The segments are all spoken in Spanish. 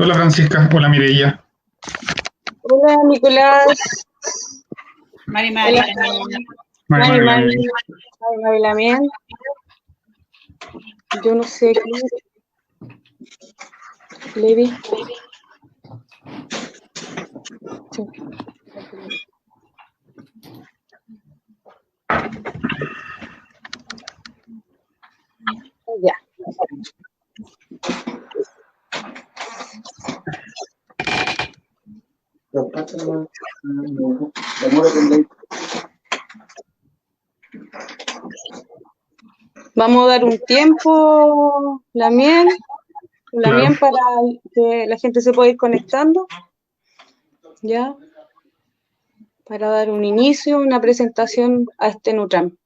Hola Francisca, hola Mireia. Hola Nicolás. Mari Mari. Mari Lamien. Yo no sé qué. Levi. Sí. Ya. Vamos a dar un tiempo, Lamien, Claro. para que la gente se pueda ir conectando, ya, para dar un inicio, una presentación a este Nutram.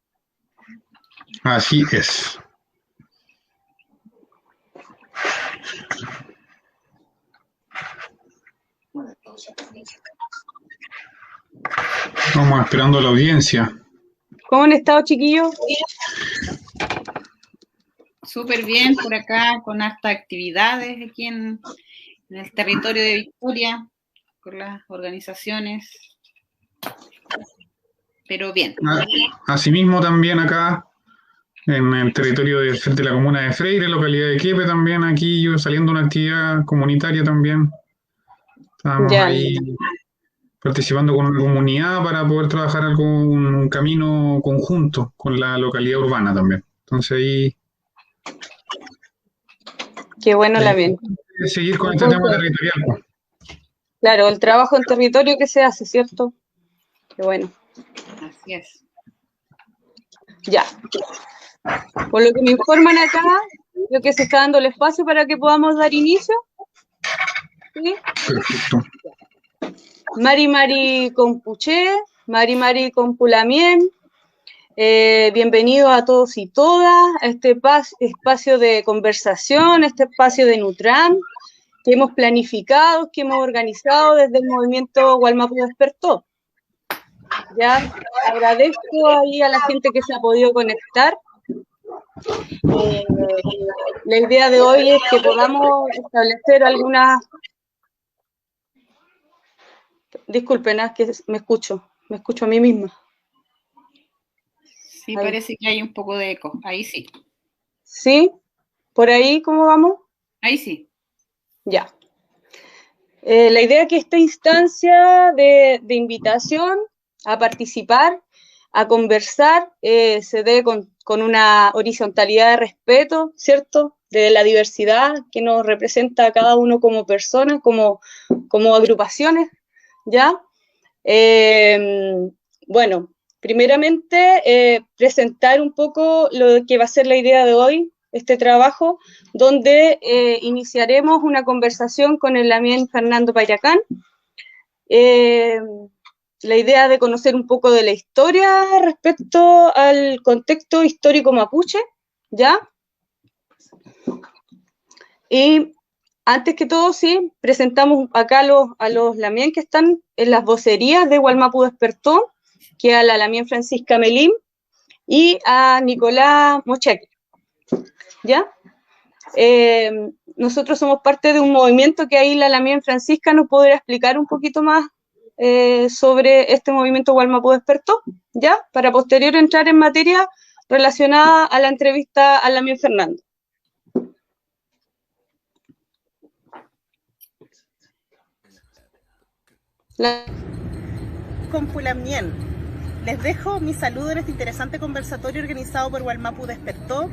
Así es. Vamos esperando a la audiencia. ¿Cómo han estado, chiquillos? Súper bien por acá, con hartas actividades aquí en el territorio de Victoria, con las organizaciones, pero bien. Asimismo también acá, en el territorio de la comuna de Freire, localidad de Quiepe también, aquí yo saliendo una actividad comunitaria también. Estamos Ya. ahí participando con la comunidad para poder trabajar un camino conjunto con la localidad urbana también. Entonces ahí... Qué bueno, Lamien. Seguir con este tema territorial, pues. Claro, el trabajo en territorio que se hace, ¿cierto? Qué bueno. Así es. Ya. Por lo que me informan acá, creo que se está dando el espacio para que podamos dar inicio. ¿Sí? Perfecto. Mari Compuché, Mari Compulamien. Bienvenidos a todos y todas a este espacio de conversación, este espacio de Nutram, que hemos planificado, que hemos organizado desde el movimiento Gualmapu Despertó. Ya agradezco ahí a la gente que se ha podido conectar. La idea de hoy es que podamos establecer algunas... Disculpen, es que me escucho a mí misma. Sí, ahí. parece que hay un poco de eco, ahí sí. ¿Sí? ¿Por ahí cómo vamos? Ahí sí. Ya. La idea es que esta instancia de invitación a participar, a conversar, se dé con una horizontalidad de respeto, ¿cierto? De la diversidad que nos representa a cada uno como personas, como agrupaciones, ¿ya? Bueno, primeramente, presentar un poco lo que va a ser la idea de hoy, este trabajo, donde iniciaremos una conversación con el Lamien Fernando Payacán. La idea de conocer un poco de la historia respecto al contexto histórico mapuche, ¿ya? Y antes que todo, sí, presentamos acá a los Lamien que están en las vocerías de Gualmapu Despertó, que a la Lamien Francisca Melim y a Nicolás Mocheque, ¿ya? Nosotros somos parte de un movimiento que ahí la Lamien Francisca nos podrá explicar un poquito más sobre este movimiento Gualmapu Despertó, ¿ya? Para posterior entrar en materia relacionada a la entrevista a Lamien Fernando. Compulamien. Les dejo mi saludo en este interesante conversatorio organizado por Gualmapu Despertó.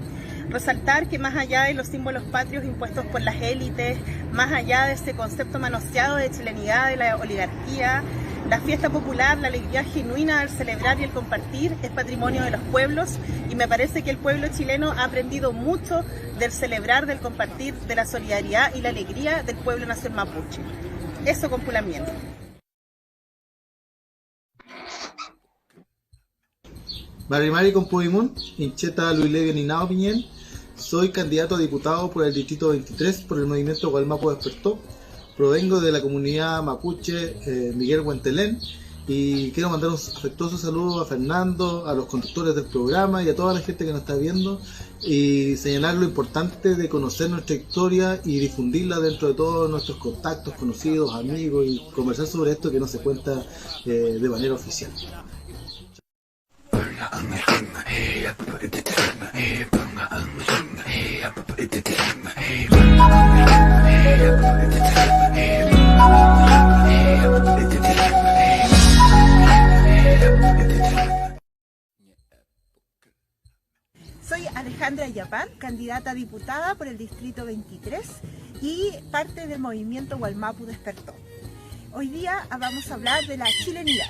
Resaltar que más allá de los símbolos patrios impuestos por las élites, más allá de ese concepto manoseado de chilenidad de la oligarquía, la fiesta popular, la alegría genuina del celebrar y el compartir es patrimonio de los pueblos, y me parece que el pueblo chileno ha aprendido mucho del celebrar, del compartir, de la solidaridad y la alegría del pueblo nación mapuche. Eso, Compulamien. Mari Compuimun, Incheta Luilevio Ninao Piñén, soy candidato a diputado por el distrito 23 por el movimiento Gualmapu Despertó. Provengo de la comunidad mapuche Miguel Huentelén Y quiero mandar un afectuoso saludo a Fernando, a los conductores del programa y a toda la gente que nos está viendo, y señalar lo importante de conocer nuestra historia y difundirla dentro de todos nuestros contactos, conocidos, amigos, y conversar sobre esto que no se cuenta de manera oficial. Soy Alejandra Yapán, candidata a diputada por el Distrito 23 y parte del movimiento Wallmapu Despertó. Hoy día vamos a hablar de la chilenidad.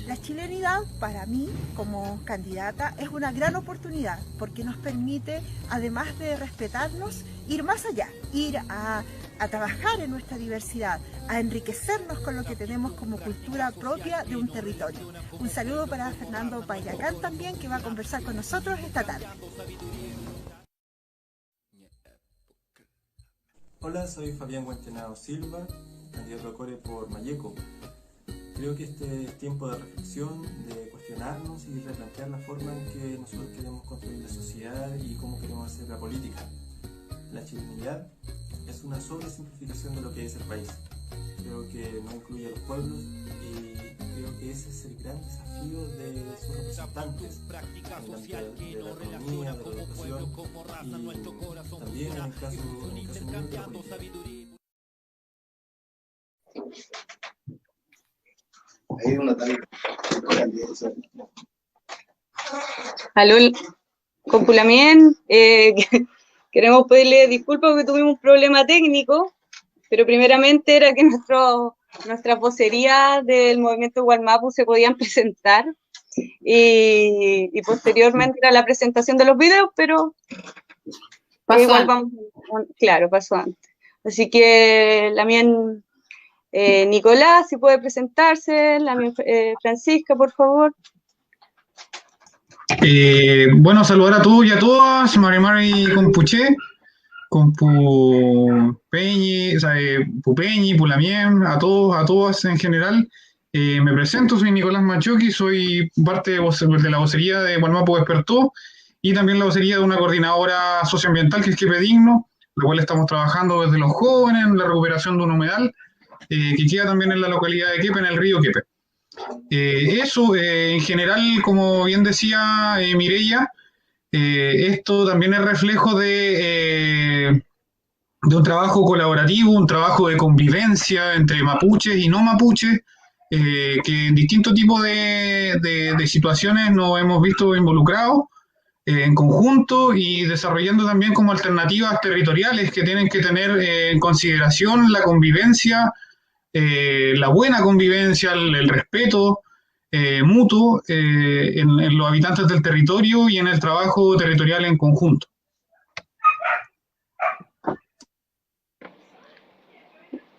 La chilenidad, para mí, como candidata, es una gran oportunidad porque nos permite, además de respetarnos, ir más allá, ir a trabajar en nuestra diversidad, a enriquecernos con lo que tenemos como cultura propia de un territorio. Un saludo para Fernando Payacán también, que va a conversar con nosotros esta tarde. Hola, soy Fabián Guantenao Silva, candidato a Core por Malleco. Creo que este es tiempo de reflexión, de cuestionarnos y replantear la forma en que nosotros queremos construir la sociedad y cómo queremos hacer la política. La chilenidad es una sobresimplificación de lo que es el país. Creo que no incluye a los pueblos y creo que ese es el gran desafío de sus representantes en el ámbito de la economía, de la educación y también en el caso mío de la política. Aló, Compulamien, queremos pedirle disculpas porque tuvimos un problema técnico, pero primeramente era que nuestras vocerías del movimiento Wallmapu se podían presentar y posteriormente era la presentación de los videos, pero igual vamos, claro, pasó antes. Así que Lamien Nicolás, si puede presentarse, Lamien Francisca, por favor. Bueno, saludar a todos y a todas, Mari Compuché, Compupeñi, o sea, Pupeñi, Pulamien, a todos, a todas en general. Me presento, soy Nicolás Machoki, soy parte de la vocería de Wallmapu Despertó y también la vocería de una coordinadora socioambiental que es Quepe Digno, la cual estamos trabajando desde los jóvenes en la recuperación de un humedal que queda también en la localidad de Quepe, en el río Quepe. En general, como bien decía Mireia, esto también es reflejo de un trabajo colaborativo, un trabajo de convivencia entre mapuches y no mapuches, que en distintos tipos de situaciones nos hemos visto involucrados en conjunto y desarrollando también como alternativas territoriales que tienen que tener en consideración la convivencia, la buena convivencia, el respeto mutuo en los habitantes del territorio y en el trabajo territorial en conjunto.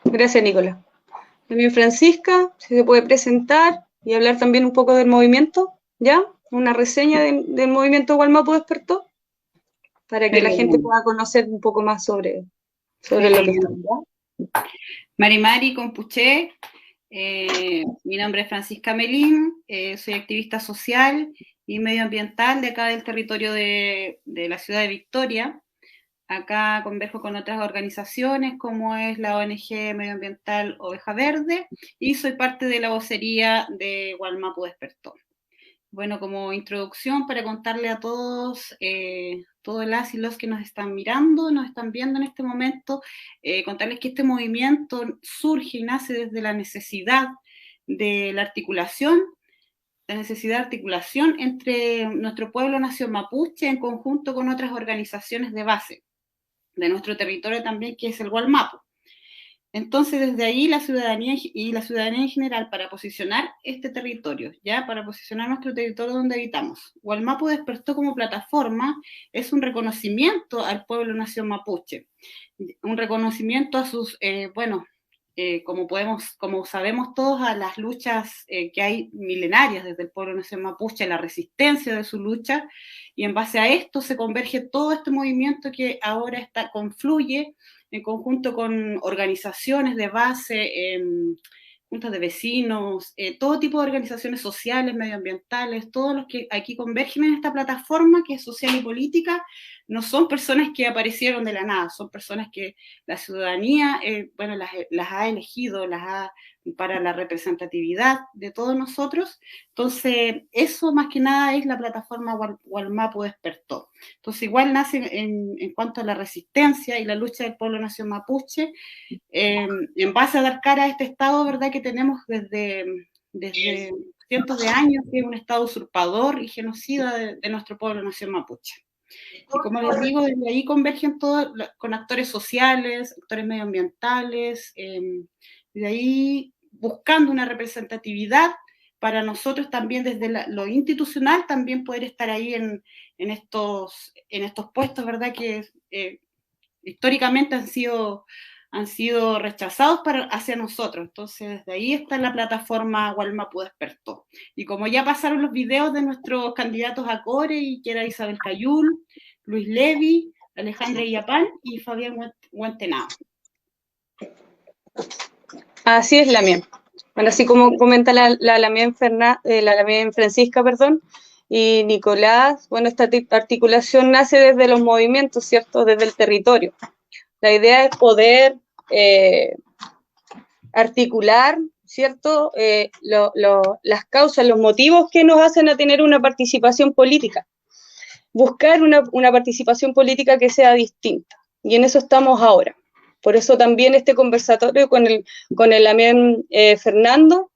Gracias, Nicolás. También Francisca, si se puede presentar y hablar también un poco del movimiento, ¿ya? Una reseña del movimiento Wallmapu Despertó, para que la gente pueda conocer un poco más sobre lo que está. Mari Compuché, mi nombre es Francisca Melín, soy activista social y medioambiental de acá del territorio de la ciudad de Victoria. Acá converjo con otras organizaciones como es la ONG medioambiental Oveja Verde y soy parte de la vocería de Wallmapu Despertó. Bueno, como introducción para contarle a todos, todas las y los que nos están mirando, nos están viendo en este momento, contarles que este movimiento surge y nace desde la necesidad de la articulación entre nuestro pueblo nación mapuche en conjunto con otras organizaciones de base de nuestro territorio también, que es el Wallmapu. Entonces, desde ahí la ciudadanía en general, para posicionar este territorio, ya para posicionar nuestro territorio donde habitamos. Wallmapu Despertó como plataforma es un reconocimiento al pueblo nación mapuche, un reconocimiento a sus, como sabemos todos, a las luchas que hay milenarias desde el pueblo nación mapuche, la resistencia de su lucha, y en base a esto se converge todo este movimiento que ahora confluye en conjunto con organizaciones de base juntas de vecinos, todo tipo de organizaciones sociales, medioambientales, todos los que aquí convergen en esta plataforma que es social y política, no son personas que aparecieron de la nada, son personas que la ciudadanía, bueno, las ha elegido, para la representatividad de todos nosotros. Entonces, eso más que nada es la plataforma Wallmapu Despertó. Entonces, igual nace en cuanto a la resistencia y la lucha del pueblo nación mapuche, en base a dar cara a este Estado, ¿verdad?, que tenemos desde cientos de años, que es un Estado usurpador y genocida de nuestro pueblo nación mapuche. Y como les digo, desde ahí convergen todos con actores sociales, actores medioambientales, de ahí buscando una representatividad para nosotros también desde lo institucional, también poder estar ahí en estos puestos, ¿verdad?, que históricamente han sido rechazados hacia nosotros. Entonces, desde ahí está la plataforma Wallmapu Despertó. Y como ya pasaron los videos de nuestros candidatos a Core, y que era Isabel Cayul, Luis Levi, Alejandra Illapán y Fabián Huentenao. Así es, Lamien. Bueno, así como comenta la Lamien Francisca, perdón, y Nicolás, bueno, esta articulación nace desde los movimientos, ¿cierto?, desde el territorio. La idea es poder articular, ¿cierto?, las causas, los motivos que nos hacen a tener una participación política. Buscar una participación política que sea distinta. Y en eso estamos ahora. Por eso también este conversatorio con el Lamien Fernando,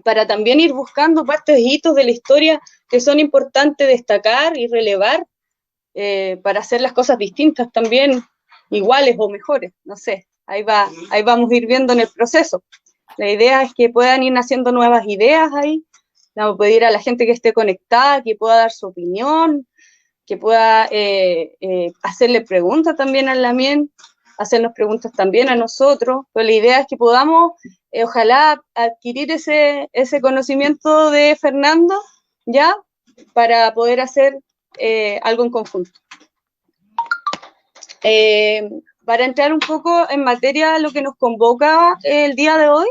para también ir buscando partes y hitos de la historia que son importantes destacar y relevar, para hacer las cosas distintas también, iguales o mejores, no sé, ahí vamos a ir viendo en el proceso. La idea es que puedan ir naciendo nuevas ideas ahí, vamos a pedir a la gente que esté conectada, que pueda dar su opinión, que pueda hacerle preguntas también a Lamien, hacernos preguntas también a nosotros, pero la idea es que podamos, ojalá, adquirir ese conocimiento de Fernando, ¿ya?, para poder hacer algo en conjunto. Para entrar un poco en materia, lo que nos convoca el día de hoy,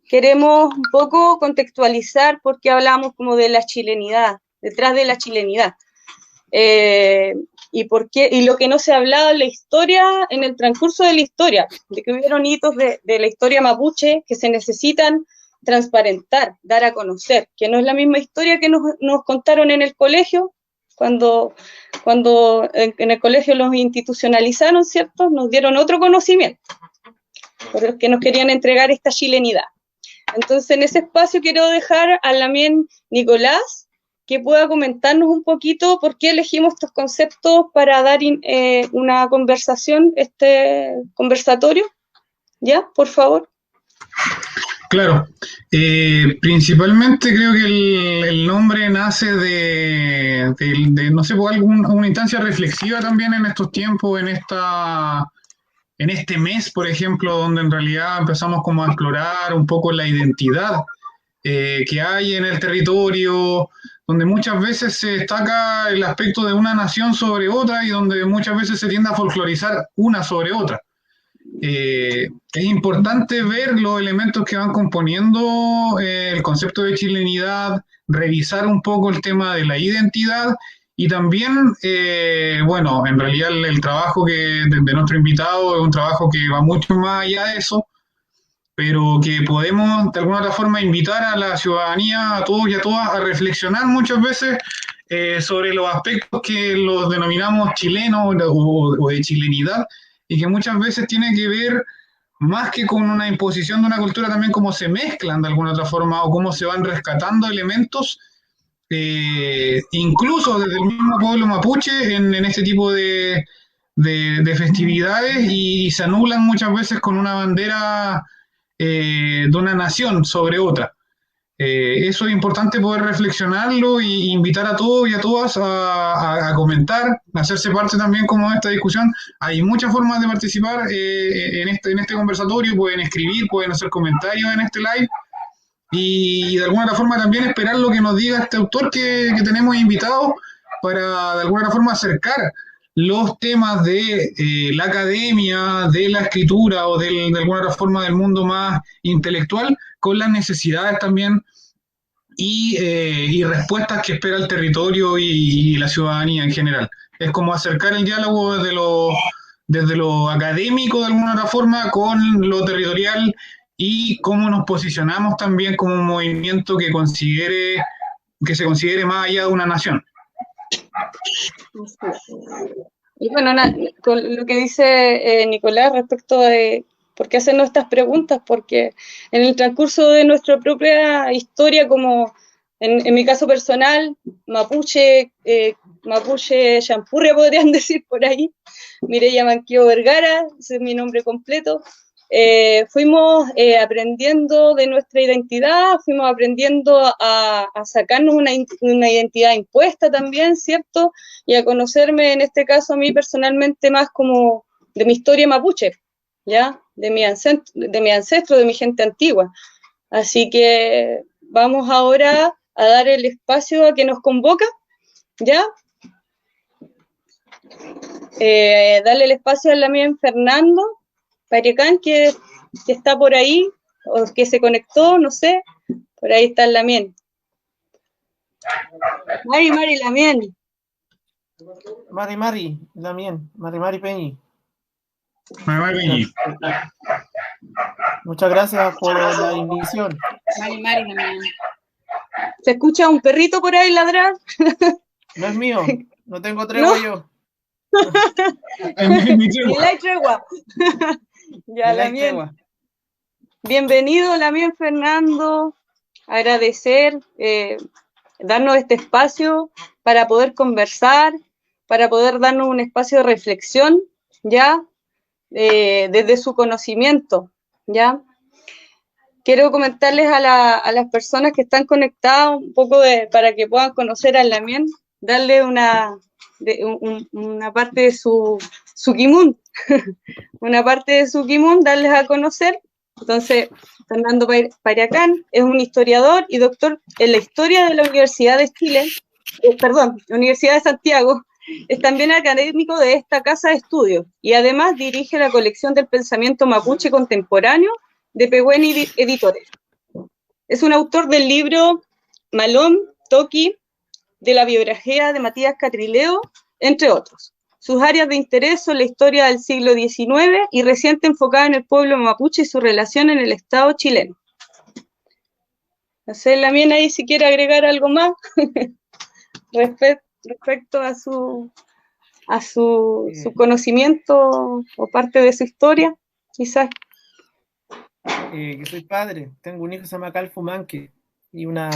queremos un poco contextualizar por qué hablamos como de la chilenidad, detrás de la chilenidad, y lo que no se ha hablado en la historia, en el transcurso de la historia, de que hubieron hitos de la historia mapuche que se necesitan transparentar, dar a conocer, que no es la misma historia que nos contaron en el colegio, cuando en el colegio los institucionalizaron, ¿cierto?, nos dieron otro conocimiento, porque nos querían entregar esta chilenidad. Entonces, en ese espacio quiero dejar a Lamien Nicolás, que pueda comentarnos un poquito por qué elegimos estos conceptos para dar una conversación, este conversatorio. ¿Ya? Por favor. Claro, principalmente creo que el nombre nace de no sé, por alguna instancia reflexiva también en estos tiempos, en este mes, por ejemplo, donde en realidad empezamos como a explorar un poco la identidad que hay en el territorio, donde muchas veces se destaca el aspecto de una nación sobre otra y donde muchas veces se tiende a folclorizar una sobre otra. Es importante ver los elementos que van componiendo el concepto de chilenidad, revisar un poco el tema de la identidad y también, bueno, en realidad el trabajo de nuestro invitado es un trabajo que va mucho más allá de eso, pero que podemos de alguna otra forma invitar a la ciudadanía, a todos y a todas, a reflexionar muchas veces sobre los aspectos que los denominamos chilenos o de chilenidad, y que muchas veces tiene que ver más que con una imposición de una cultura, también cómo se mezclan de alguna otra forma o cómo se van rescatando elementos, incluso desde el mismo pueblo mapuche en este tipo de festividades, y se anulan muchas veces con una bandera de una nación sobre otra. Eso es importante poder reflexionarlo y invitar a todos y a todas a comentar, a hacerse parte también como de esta discusión. Hay muchas formas de participar en este conversatorio, pueden escribir, pueden hacer comentarios en este live y de alguna forma también esperar lo que nos diga este autor que tenemos invitado, para de alguna forma acercar los temas de la academia, de la escritura o de alguna otra forma del mundo más intelectual con las necesidades también y respuestas que espera el territorio y la ciudadanía en general. Es como acercar el diálogo desde lo académico de alguna otra forma con lo territorial y cómo nos posicionamos también como un movimiento que se considere más allá de una nación. Y bueno, con lo que dice Nicolás respecto de por qué hacernos estas preguntas, porque en el transcurso de nuestra propia historia, como en mi caso personal, mapuche champurria podrían decir por ahí, Mireya Manqueo Vergara, ese es mi nombre completo, fuimos aprendiendo de nuestra identidad, fuimos aprendiendo a sacarnos una identidad impuesta también, ¿cierto? Y a conocerme, en este caso, a mí personalmente más como de mi historia mapuche, ¿ya? De mi ancestro, de mi gente antigua. Así que vamos ahora a dar el espacio a que nos convoca, ¿ya? Darle el espacio a Lamien Fernando Pariacán, que está por ahí, o que se conectó, no sé, por ahí está Lamien. Mari, Lamien. Mari, Lamien, Mari Peñi. Peñi. Muchas gracias por la invitación. Mari Lamien. ¿Se escucha un perrito por ahí ladrar? No es mío, no tengo tregua. ¿No? Yo. Ni la tregua. Ya, Lamien. Bienvenido, Lamien Fernando. Agradecer, darnos este espacio para poder conversar, para poder darnos un espacio de reflexión, ¿ya? Desde su conocimiento, ¿ya? Quiero comentarles a las personas que están conectadas un poco para que puedan conocer a Lamien, darle una parte de su kimun, una parte de su kimun, darles a conocer. Entonces, Fernando Pariacán es un historiador y doctor en la historia de la Universidad de Chile, la Universidad de Santiago. Es también académico de esta casa de estudios y además dirige la colección del pensamiento mapuche contemporáneo de Pehuen Editores. Es un autor del libro Malón, Toki, de la biografía de Matías Catrileo, entre otros. Sus áreas de interés son la historia del siglo XIX y reciente enfocada en el pueblo mapuche y su relación en el Estado chileno. No sé, Lamien, ahí si quiere agregar algo más respecto a su conocimiento o parte de su historia, quizás. Que soy padre, tengo un hijo que se llama Calfo Manque y una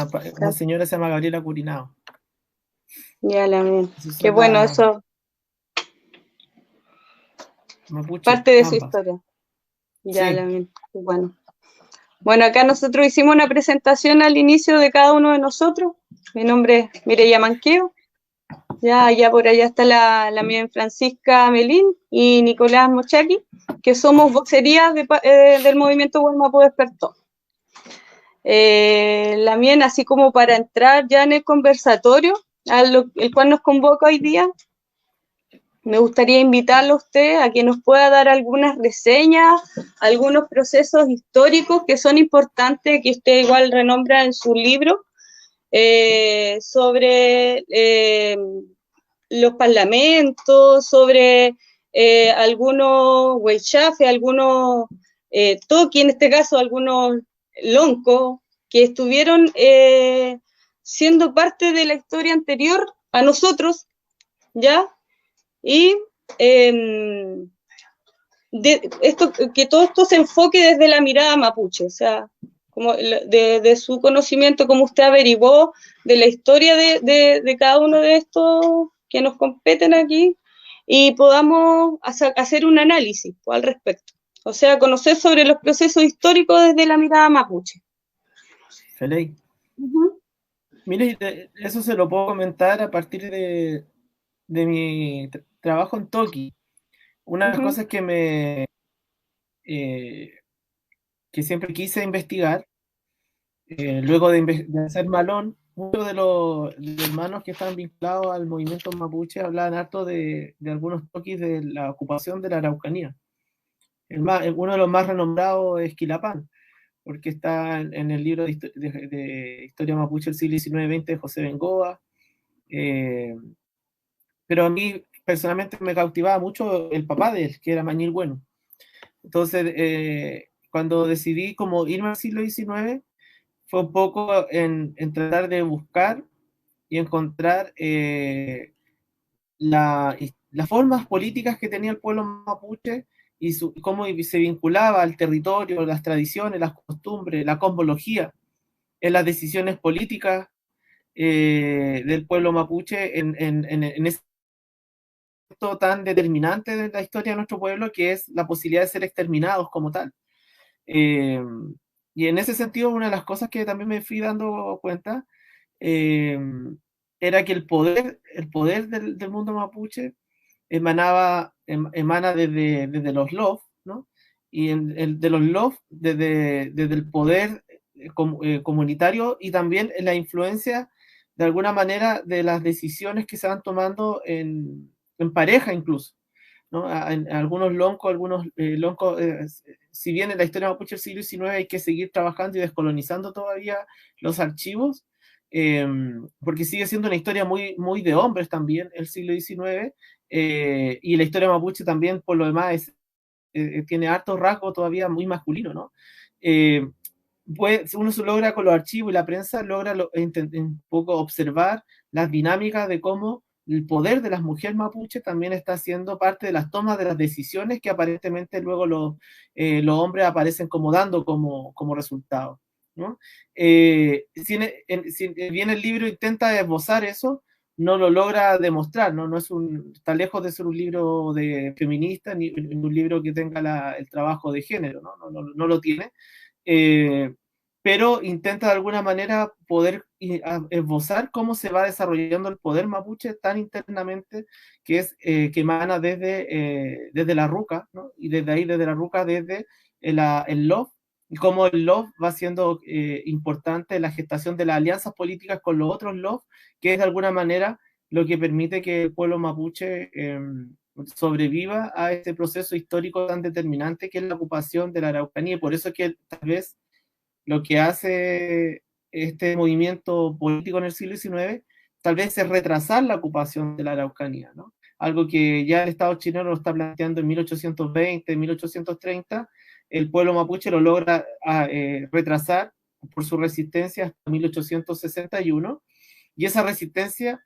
señora se llama Gabriela Curinao. Ya, Lamien. Qué bueno, eso. Mapuche, parte de su historia. Ya, sí. Lamien. Bueno. Bueno, acá nosotros hicimos una presentación al inicio de cada uno de nosotros. Mi nombre es Mireya Manqueo. Ya por allá está Lamien Francisca Melín y Nicolás Mochaki, que somos vocerías del movimiento Gualmapu Despertó. Lamien, así como para entrar ya en el conversatorio, el cual nos convoca hoy día, me gustaría invitarlo a usted a que nos pueda dar algunas reseñas, algunos procesos históricos que son importantes, que usted igual renombra en su libro, sobre los parlamentos, sobre algunos huaychafe, algunos toqui, en este caso algunos loncos, que estuvieron siendo parte de la historia anterior a nosotros, ¿ya? Y que todo esto se enfoque desde la mirada mapuche, o sea, como de su conocimiento, como usted averiguó de la historia de cada uno de estos que nos competen aquí, y podamos hacer un análisis al respecto. O sea, conocer sobre los procesos históricos desde la mirada mapuche. Feliz. Mire, eso se lo puedo comentar a partir de mi trabajo en Toki. Una de las cosas que que siempre quise investigar, luego de hacer Malón, muchos de los hermanos que están vinculados al movimiento mapuche hablaban harto de algunos toquis de la ocupación de la Araucanía. Uno de los más renombrados es Quilapán. porque está en el libro de Historia Mapuche del siglo XIX-XX de José Bengoa. Pero a mí personalmente me cautivaba mucho el papá de él, que era Mañil Bueno. Entonces, cuando decidí como irme al siglo XIX, fue un poco en tratar de buscar y encontrar las formas políticas que tenía el pueblo mapuche y cómo se vinculaba al territorio, las tradiciones, las costumbres, la cosmología en las decisiones políticas del pueblo mapuche en ese momento tan determinante de la historia de nuestro pueblo, que es la posibilidad de ser exterminados como tal. Y en ese sentido, una de las cosas que también me fui dando cuenta era que el poder del mundo mapuche emana desde los LOF, ¿no? Y de los LOF, desde el poder comunitario y también la influencia, de alguna manera, de las decisiones que se van tomando en pareja incluso, ¿no? Algunos loncos, si bien en la historia mapuche del siglo XIX hay que seguir trabajando y descolonizando todavía los archivos, porque sigue siendo una historia muy, muy de hombres también, el siglo XIX, y la historia mapuche también, por lo demás, tiene hartos rasgos todavía muy masculinos, ¿no? Pues uno se logra con los archivos y la prensa logra un poco observar las dinámicas de cómo el poder de las mujeres mapuches también está siendo parte de las tomas de las decisiones que aparentemente luego los hombres aparecen como dando como resultado, ¿no? Si bien el libro intenta esbozar eso, no lo logra demostrar, ¿no? Está lejos de ser un libro de feminista ni un libro que tenga el trabajo de género, ¿no? No lo tiene. Pero intenta de alguna manera poder esbozar cómo se va desarrollando el poder mapuche tan internamente, que emana desde la ruca, ¿no? Y desde ahí, desde la ruca, desde el LOF, y cómo el LOF va siendo importante la gestación de las alianzas políticas con los otros LOF, que es de alguna manera lo que permite que el pueblo mapuche sobreviva a este proceso histórico tan determinante que es la ocupación de la Araucanía. Y por eso es que tal vez lo que hace este movimiento político en el siglo XIX tal vez es retrasar la ocupación de la Araucanía, ¿no? Algo que ya el Estado chileno lo está planteando en 1820, 1830, el pueblo mapuche lo logra retrasar por su resistencia hasta 1861, y esa resistencia,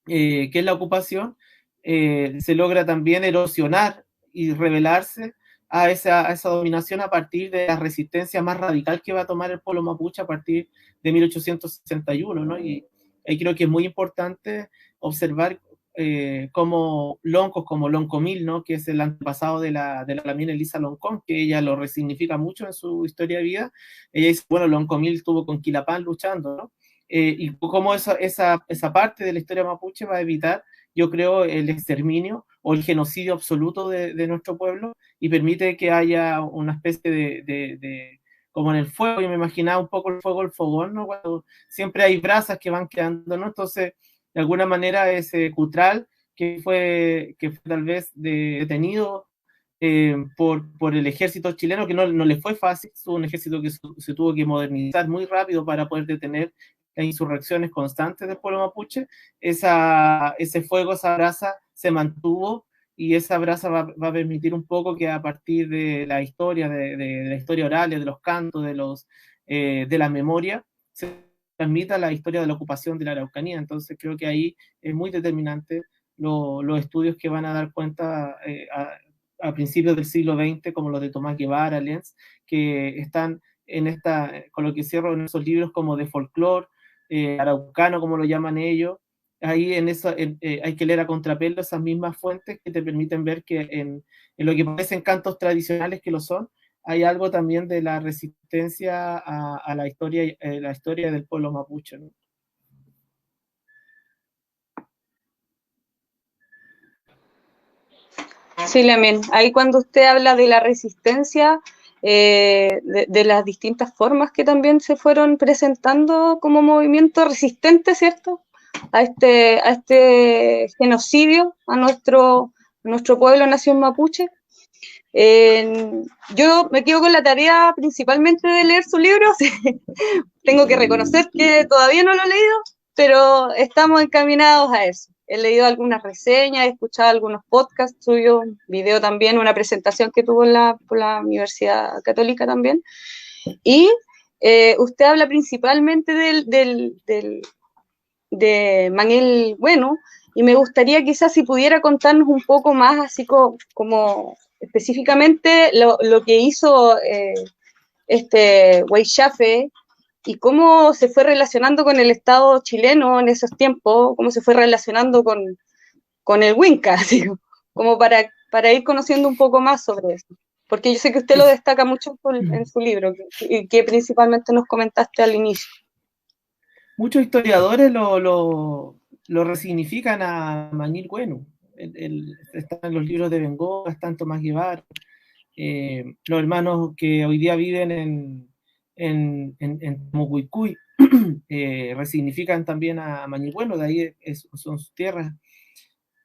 que es la ocupación, se logra también erosionar y rebelarse a esa dominación a partir de la resistencia más radical que va a tomar el pueblo mapuche a partir de 1861, ¿no? Y ahí creo que es muy importante observar cómo loncos como Loncomil, ¿no? Que es el antepasado de la mina Elisa Loncón, que ella lo resignifica mucho en su historia de vida. Ella dice, bueno, Loncomil estuvo con Quilapán luchando, ¿no? Y cómo esa parte de la historia mapuche va a evitar, yo creo, el exterminio o el genocidio absoluto de nuestro pueblo, y permite que haya una especie de como en el fuego. Yo me imaginaba un poco el fuego, el fogón, ¿no? Cuando siempre hay brasas que van quedando, ¿no? Entonces, de alguna manera, ese Cutral, que fue tal vez detenido por el ejército chileno, que no le fue fácil, fue un ejército que se tuvo que modernizar muy rápido para poder detener las insurrecciones constantes del pueblo mapuche. Ese fuego, esa brasa se mantuvo, y esa brasa va a permitir un poco que a partir de la historia, de la historia oral, de los cantos, de la memoria, se transmita la historia de la ocupación de la Araucanía. Entonces creo que ahí es muy determinante los estudios que van a dar cuenta a principios del siglo XX, como los de Tomás Guevara, Lenz, que están con lo que cierro en esos libros como de folclore, araucano, como lo llaman ellos. Ahí hay que leer a contrapelo esas mismas fuentes que te permiten ver que en lo que parecen cantos tradicionales, que lo son, hay algo también de la resistencia a la historia del pueblo mapuche, ¿no? Sí, Lemen, ahí cuando usted habla de la resistencia, de las distintas formas que también se fueron presentando como movimiento resistente, ¿cierto?, a este genocidio a nuestro pueblo, nación mapuche. Yo me quedo con la tarea principalmente de leer su libro. Tengo que reconocer que todavía no lo he leído, pero estamos encaminados a eso. He leído algunas reseñas, he escuchado algunos podcasts suyos, video también, una presentación que tuvo por la Universidad Católica también. Y usted habla principalmente de Manuel Bueno, y me gustaría quizás si pudiera contarnos un poco más, así como específicamente lo que hizo Weishaupt y cómo se fue relacionando con el Estado chileno en esos tiempos, cómo se fue relacionando con el Winca, así, como para ir conociendo un poco más sobre eso. Porque yo sé que usted lo destaca mucho en su libro, y que principalmente nos comentaste al inicio. Muchos historiadores lo resignifican a Manuel Bueno. Están en los libros de Bengoa, están Tomás Guevara, los hermanos que hoy día viven en Mocuicuy, resignifican también a Manuel Bueno, de ahí son sus tierras.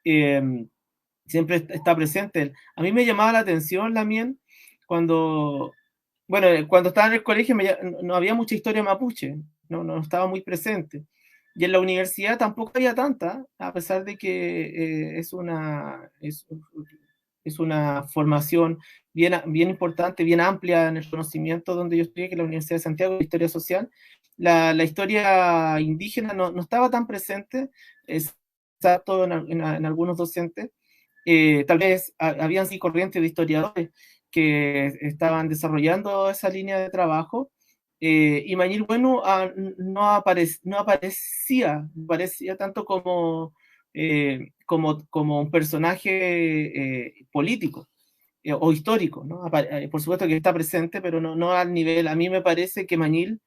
Siempre está presente. A mí me llamaba la atención, Lamien, cuando estaba en el colegio no había mucha historia mapuche, no estaba muy presente. Y en la universidad tampoco había tanta, a pesar de que es una formación bien importante, bien amplia en el conocimiento donde yo estudié, que es la Universidad de Santiago, de Historia Social. La historia indígena no estaba tan presente, exacto, en algunos docentes. Tal vez habían sí corrientes de historiadores que estaban desarrollando esa línea de trabajo, y Manuel Bueno no aparecía tanto como un personaje político o histórico, ¿no? Por supuesto que está presente, pero no al nivel. A mí me parece que Manuel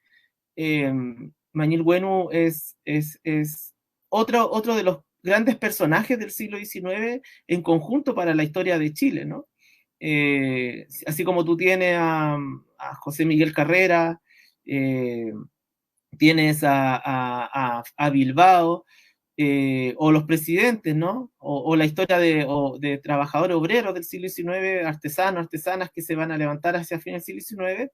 Bueno es otro de los grandes personajes del siglo XIX en conjunto para la historia de Chile, ¿no? Así como tú tienes a José Miguel Carrera, tienes a Bilbao, o los presidentes, ¿no? O la historia de trabajadores obreros del siglo XIX, artesanos, artesanas que se van a levantar hacia fines del siglo XIX.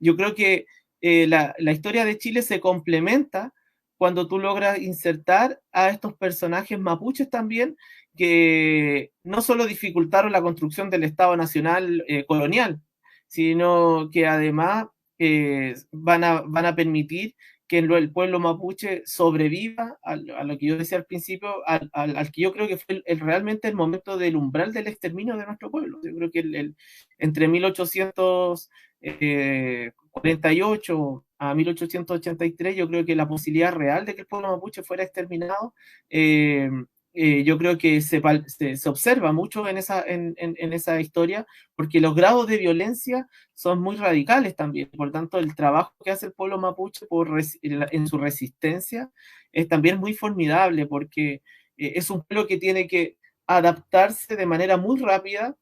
Yo creo que la historia de Chile se complementa cuando tú logras insertar a estos personajes mapuches también, que no solo dificultaron la construcción del Estado Nacional colonial, sino que además van a permitir que el pueblo mapuche sobreviva a lo que yo decía al principio, al que yo creo que fue realmente el momento del umbral del exterminio de nuestro pueblo. Yo creo que entre 1848 a 1883, yo creo que la posibilidad real de que el pueblo mapuche fuera exterminado, yo creo que se observa mucho en esa historia, porque los grados de violencia son muy radicales también. Por tanto, el trabajo que hace el pueblo mapuche en su resistencia es también muy formidable, porque es un pueblo que tiene que adaptarse de manera muy rápida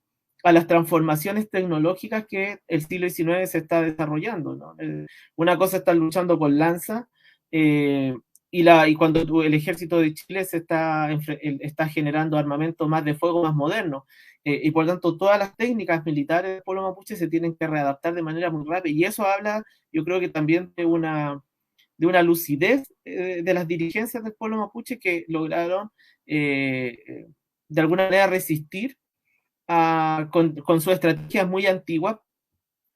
a las transformaciones tecnológicas que el siglo XIX se está desarrollando, ¿no? Una cosa está luchando con lanza, y cuando el ejército de Chile está generando armamento más de fuego, más moderno, y por tanto todas las técnicas militares del pueblo mapuche se tienen que readaptar de manera muy rápida, y eso habla, yo creo que también de una lucidez de las dirigencias del pueblo mapuche, que lograron de alguna manera resistir con sus estrategias muy antiguas,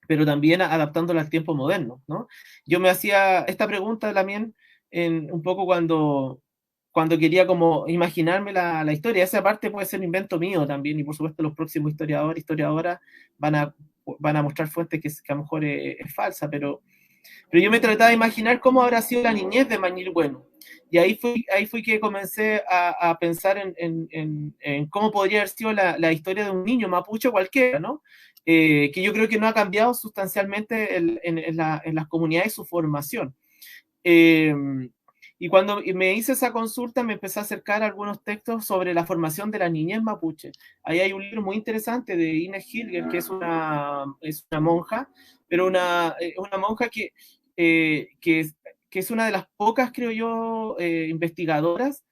pero también adaptándola al tiempo moderno, ¿no? Yo me hacía esta pregunta también un poco cuando quería como imaginarme la historia. Esa parte puede ser un invento mío también, y por supuesto los próximos historiadoras van a mostrar fuentes que a lo mejor es falsa, pero yo me trataba de imaginar cómo habrá sido la niñez de Manuel Bueno. Y ahí fui que comencé a pensar en cómo podría haber sido la historia de un niño mapuche cualquiera, ¿no? Que yo creo que no ha cambiado sustancialmente en las comunidades su formación. Y cuando me hice esa consulta, me empecé a acercar a algunos textos sobre la formación de la niñez mapuche. Ahí hay un libro muy interesante de Ines Hilger, que es una monja, pero una monja que es una de las pocas, creo yo, investigadoras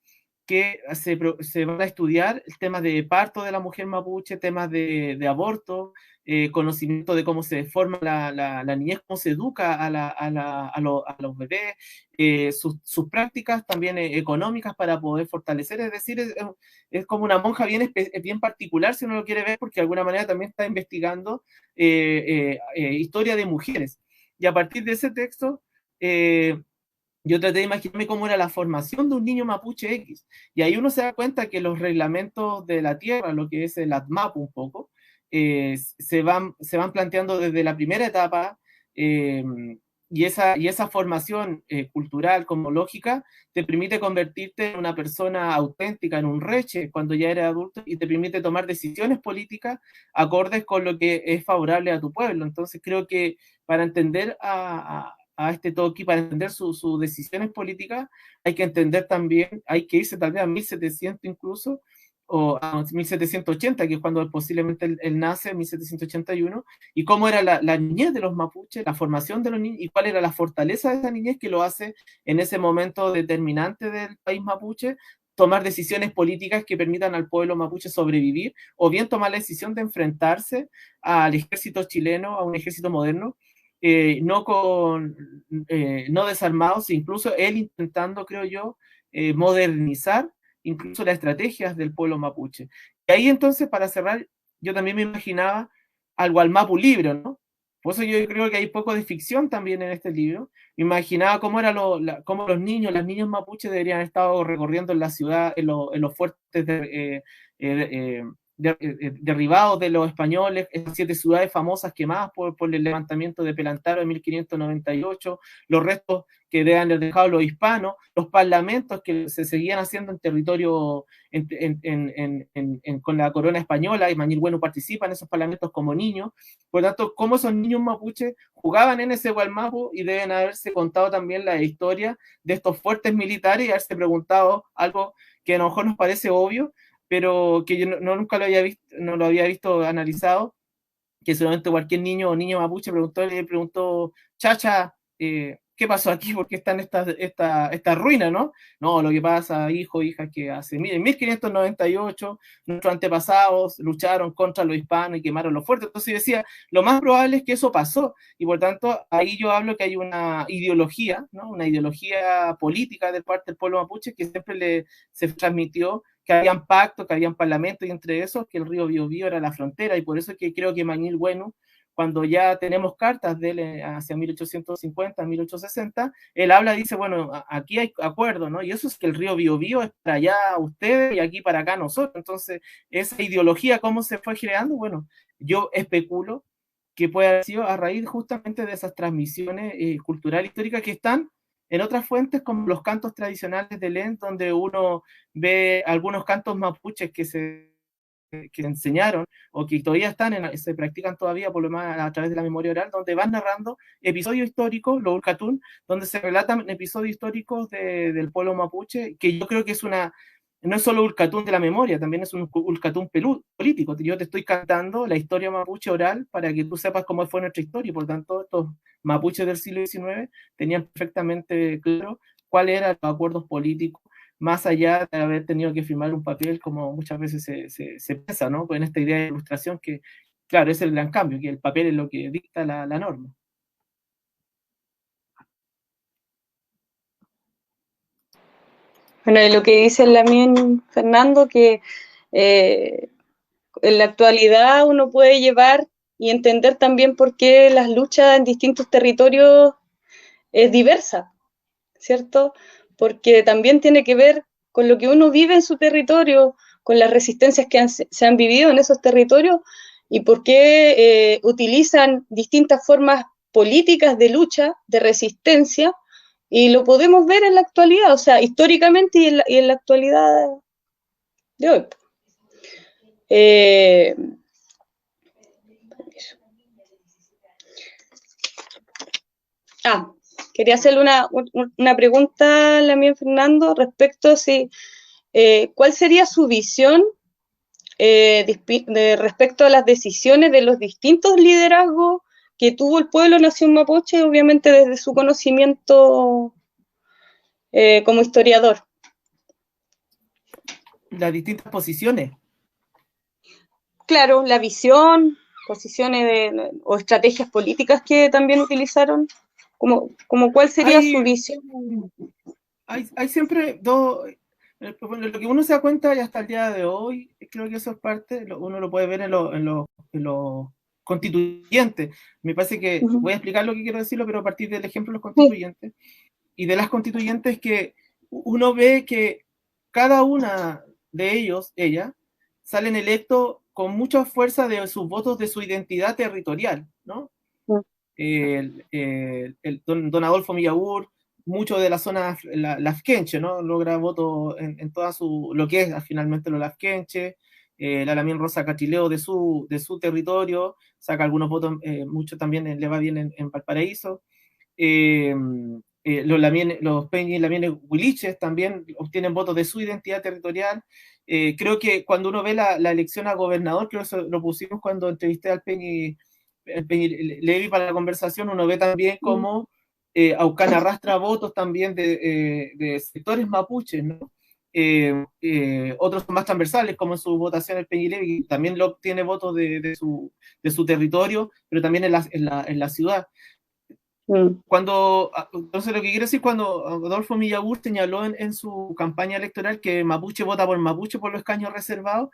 que se van a estudiar temas de parto de la mujer mapuche, temas de aborto, conocimiento de cómo se forma la niñez, cómo se educa a los bebés, sus prácticas también económicas para poder fortalecer. Es decir, es como una monja bien particular, si uno lo quiere ver, porque de alguna manera también está investigando historia de mujeres. Y a partir de ese texto, yo traté de imaginarme cómo era la formación de un niño mapuche X. Y ahí uno se da cuenta que los reglamentos de la tierra, lo que es el ATMAPU un poco, se van planteando desde la primera etapa, y esa formación cultural como lógica te permite convertirte en una persona auténtica, en un reche cuando ya eres adulto, y te permite tomar decisiones políticas acordes con lo que es favorable a tu pueblo. Entonces creo que para entender a este Toki, para entender sus decisiones políticas, hay que entender también, hay que irse tal vez a 1700 incluso, o a 1780, que es cuando posiblemente él nace, en 1781, y cómo era la niñez de los mapuches, la formación de los niños, y cuál era la fortaleza de esa niñez que lo hace en ese momento determinante del país mapuche, tomar decisiones políticas que permitan al pueblo mapuche sobrevivir, o bien tomar la decisión de enfrentarse al ejército chileno, a un ejército moderno, no desarmados, incluso él intentando, creo yo, modernizar incluso las estrategias del pueblo mapuche. Y ahí entonces, para cerrar, yo también me imaginaba algo al Mapu libro, ¿no? Por eso yo creo que hay poco de ficción también en este libro. Me imaginaba cómo cómo los niños, las niñas mapuches deberían haber estado recorriendo en la ciudad, en los fuertes derribados de los españoles, esas 7 ciudades famosas quemadas por el levantamiento de Pelantaro en 1598, los restos que deben haber dejado los hispanos, los parlamentos que se seguían haciendo en territorio con la corona española, y Mañil Bueno participa en esos parlamentos como niño. Por lo tanto, cómo esos niños mapuches jugaban en ese Gualmapu, y deben haberse contado también la historia de estos fuertes militares y haberse preguntado algo que a lo mejor nos parece obvio, pero que yo nunca lo había visto analizado, que seguramente cualquier niño o niña mapuche le preguntó, Chacha, ¿qué pasó aquí? ¿Por qué están esta ruina, no? No, lo que pasa, hijo, hija, que hace, en 1598 nuestros antepasados lucharon contra los hispanos y quemaron los fuertes. Entonces yo decía, lo más probable es que eso pasó, y por tanto ahí yo hablo que hay una ideología, ¿no? Una ideología política de parte del pueblo mapuche que siempre se transmitió que habían pactos, que habían parlamentos, y entre esos que el río Biobío era la frontera, y por eso es que creo que Mañil Bueno, cuando ya tenemos cartas de él hacia 1850, 1860, él habla, dice, bueno, aquí hay acuerdo, ¿no? Y eso es que el río Biobío es para allá ustedes y aquí para acá nosotros. Entonces, esa ideología, ¿cómo se fue creando? Bueno, yo especulo que puede haber sido a raíz justamente de esas transmisiones culturales históricas que están en otras fuentes, como los cantos tradicionales de Lens, donde uno ve algunos cantos mapuches que se enseñaron o que todavía se practican todavía, por lo menos a través de la memoria oral, donde van narrando episodios históricos, los Ulcatún, donde se relatan episodios históricos del pueblo mapuche, que yo creo que no es solo Ulcatún de la memoria, también es un Ulcatún político. Yo te estoy cantando la historia mapuche oral para que tú sepas cómo fue nuestra historia, y por tanto estos mapuches del siglo XIX tenían perfectamente claro cuáles eran los acuerdos políticos, más allá de haber tenido que firmar un papel, como muchas veces se piensa, ¿no? Pues en esta idea de ilustración que, claro, es el gran cambio, que el papel es lo que dicta la norma. Bueno, y lo que dice también Fernando, que en la actualidad uno puede llevar y entender también por qué las luchas en distintos territorios es diversa, ¿cierto? Porque también tiene que ver con lo que uno vive en su territorio, con las resistencias que se han vivido en esos territorios, y por qué utilizan distintas formas políticas de lucha, de resistencia, y lo podemos ver en la actualidad, o sea, históricamente y en la actualidad de hoy. Quería hacerle una pregunta a la mía, Fernando, respecto a cuál sería su visión respecto a las decisiones de los distintos liderazgos que tuvo el pueblo nación mapuche, obviamente desde su conocimiento como historiador. las distintas posiciones. Claro, la visión, posiciones o estrategias políticas que también utilizaron, como cuál sería su visión. Hay siempre dos, bueno, lo que uno se da cuenta y hasta el día de hoy, creo que eso es parte, uno lo puede ver en los constituyentes. Me parece que voy a explicar lo que quiero decirlo, pero a partir del ejemplo de los constituyentes. Y de las constituyentes, que uno ve que cada una de ellos, salen electos con mucha fuerza de sus votos, de su identidad territorial, ¿no? Don Adolfo Millagur, mucho de la zona lafkenche, ¿no? Logra votos en toda lo que es finalmente lo lafkenche. La Lamien Rosa Cachileo de su territorio, saca algunos votos, mucho también le va bien en Valparaíso. Los Peña y Lamien Huiliches también obtienen votos de su identidad territorial. Creo que cuando uno ve la elección a gobernador, creo que eso lo pusimos cuando entrevisté al Peñi Levi para la conversación, uno ve también cómo Aucán arrastra votos también de sectores mapuches, ¿no? Otros son más transversales, como en su votación el Peñi Levi, también obtiene votos de su territorio, pero también en la ciudad. Entonces lo que quiero decir, cuando Adolfo Millagur señaló en su campaña electoral que Mapuche vota por Mapuche por los escaños reservados,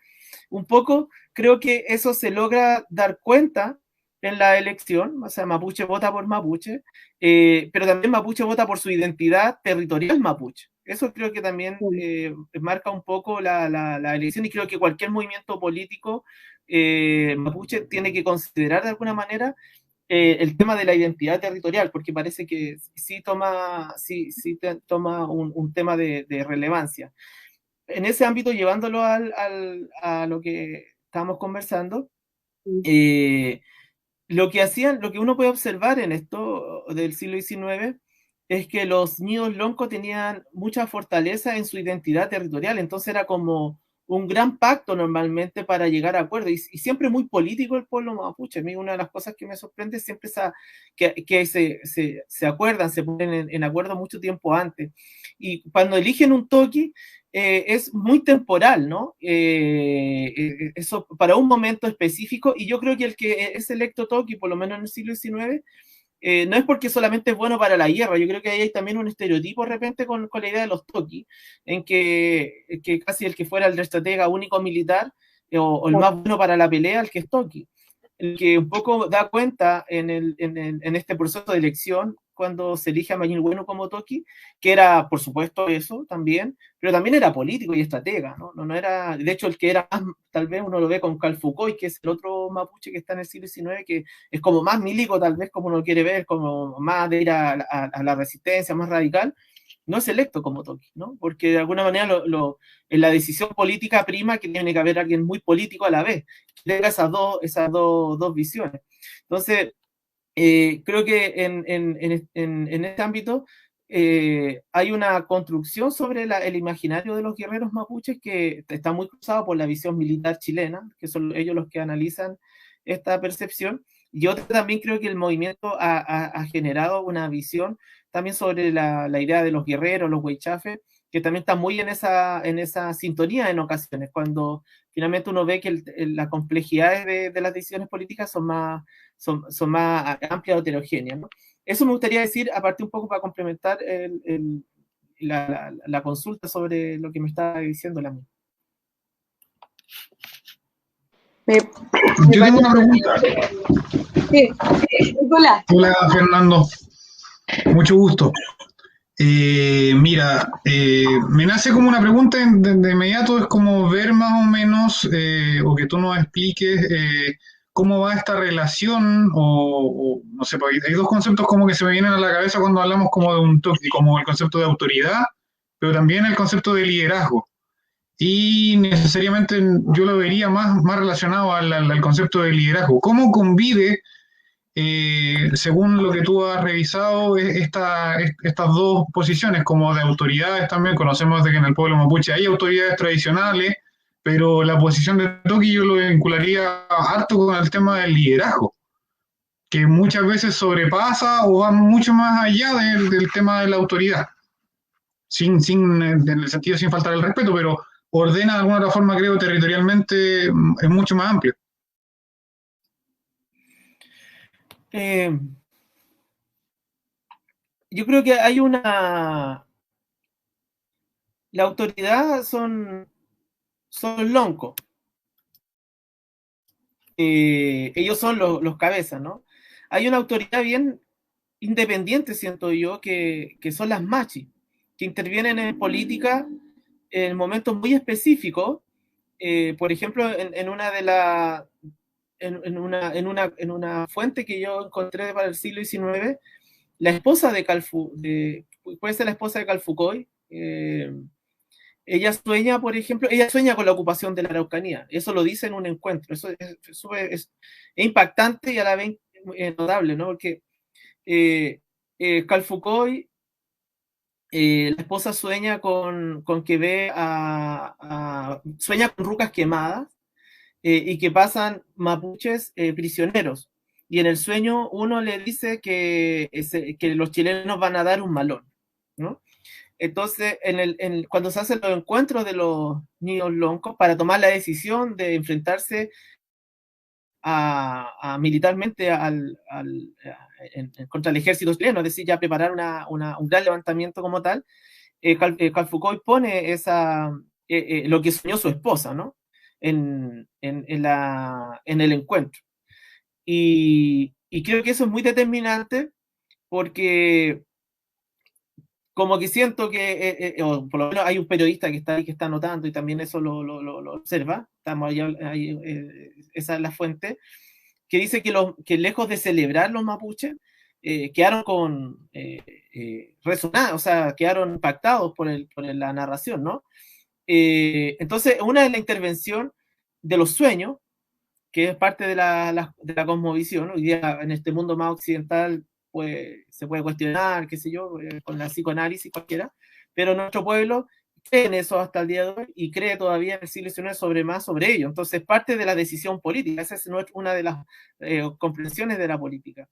un poco creo que eso se logra dar cuenta en la elección, o sea, Mapuche vota por Mapuche, pero también Mapuche vota por su identidad territorial mapuche. Eso creo que también marca un poco la elección, y creo que cualquier movimiento político mapuche tiene que considerar de alguna manera el tema de la identidad territorial, porque parece que sí toma un tema de relevancia. En ese ámbito, llevándolo a lo que estábamos conversando, lo que uno puede observar en esto del siglo XIX es que los ñidos lonco tenían mucha fortaleza en su identidad territorial, entonces era como un gran pacto normalmente para llegar a acuerdos, y siempre muy político el pueblo mapuche. A mí una de las cosas que me sorprende es siempre que se acuerdan, se ponen en acuerdo mucho tiempo antes, y cuando eligen un toqui es muy temporal, ¿no? Eso para un momento específico, y yo creo que el que es electo toqui, por lo menos en el siglo XIX, no es porque solamente es bueno para la guerra. Yo creo que ahí hay también un estereotipo de repente con la idea de los toquis, en que casi el que fuera el estratega único militar o el más bueno para la pelea, el que es toqui. El que un poco da cuenta en este proceso de elección, cuando se elige a Mayín Bueno como toqui, que era, por supuesto, eso también, pero también era político y estratega, ¿no? No era, de hecho, el que era más, tal vez uno lo ve con Cal Foucault, que es el otro mapuche que está en el siglo XIX, que es como más milico, tal vez, como uno quiere ver, como más de ir a la resistencia, más radical. No es electo como toqui, ¿no? Porque de alguna manera en la decisión política prima que tiene que haber alguien muy político a la vez, que tenga esas dos visiones. Entonces, creo que en este ámbito hay una construcción sobre el imaginario de los guerreros mapuches que está muy cruzado por la visión militar chilena, que son ellos los que analizan esta percepción. Y otra también creo que el movimiento ha generado una visión también sobre la idea de los guerreros, los huaychafes, que también está muy en esa sintonía en ocasiones, cuando finalmente uno ve que las complejidades de las decisiones políticas son más amplias o heterogéneas, ¿no? Eso me gustaría decir, aparte un poco para complementar la consulta sobre lo que me estaba diciendo la mía. Yo tengo una pregunta. Sí. Hola. Hola, Fernando. Mucho gusto. Mira, me nace como una pregunta de inmediato, es como ver más o menos, o que tú nos expliques cómo va esta relación, o no sé, porque hay dos conceptos como que se me vienen a la cabeza cuando hablamos como de un toque, como el concepto de autoridad, pero también el concepto de liderazgo. Y necesariamente yo lo vería más relacionado al concepto de liderazgo. ¿Cómo convive, según lo que tú has revisado, estas dos posiciones como de autoridades también? Conocemos de que en el pueblo mapuche hay autoridades tradicionales, pero la posición de Toqui yo lo vincularía harto con el tema del liderazgo, que muchas veces sobrepasa o va mucho más allá del tema de la autoridad, en el sentido sin faltar el respeto, pero ordena de alguna otra forma, creo, territorialmente, es mucho más amplio. Yo creo que hay una... La autoridad son loncos. Ellos son los cabezas, ¿no? Hay una autoridad bien independiente, siento yo, que son las machis, que intervienen en política en momentos muy específicos. Por ejemplo, en una de las... En una fuente que yo encontré para el siglo XIX, la esposa de puede ser la esposa de Calfucoy, ella sueña, por ejemplo, ella sueña con la ocupación de la Araucanía. Eso lo dice en un encuentro. Eso es impactante y a la vez notable, ¿no? Porque Calfucoy, la esposa sueña con que ve sueña con rucas quemadas y que pasan mapuches prisioneros. Y en el sueño uno le dice que los chilenos van a dar un malón, ¿no? Entonces, cuando se hacen los encuentros de los niños loncos para tomar la decisión de enfrentarse militarmente contra el ejército chileno, es decir, ya preparar un gran levantamiento como tal, Calfucoy pone lo que soñó su esposa, ¿no? En el encuentro. Y creo que eso es muy determinante porque como que siento que, o por lo menos hay un periodista que está ahí que está anotando y también eso lo observa, estamos ahí, esa es la fuente, que dice que lejos de celebrar los mapuches, quedaron resonados, o sea, quedaron impactados por la narración, ¿no? Entonces, una es la intervención de los sueños, que es parte de la cosmovisión. Hoy día en este mundo más occidental pues, se puede cuestionar, qué sé yo, con la psicoanálisis cualquiera, pero nuestro pueblo cree en eso hasta el día de hoy y cree todavía en el siglo XIX sobre ello. Entonces, parte de la decisión política, esa es una de las comprensiones de la política.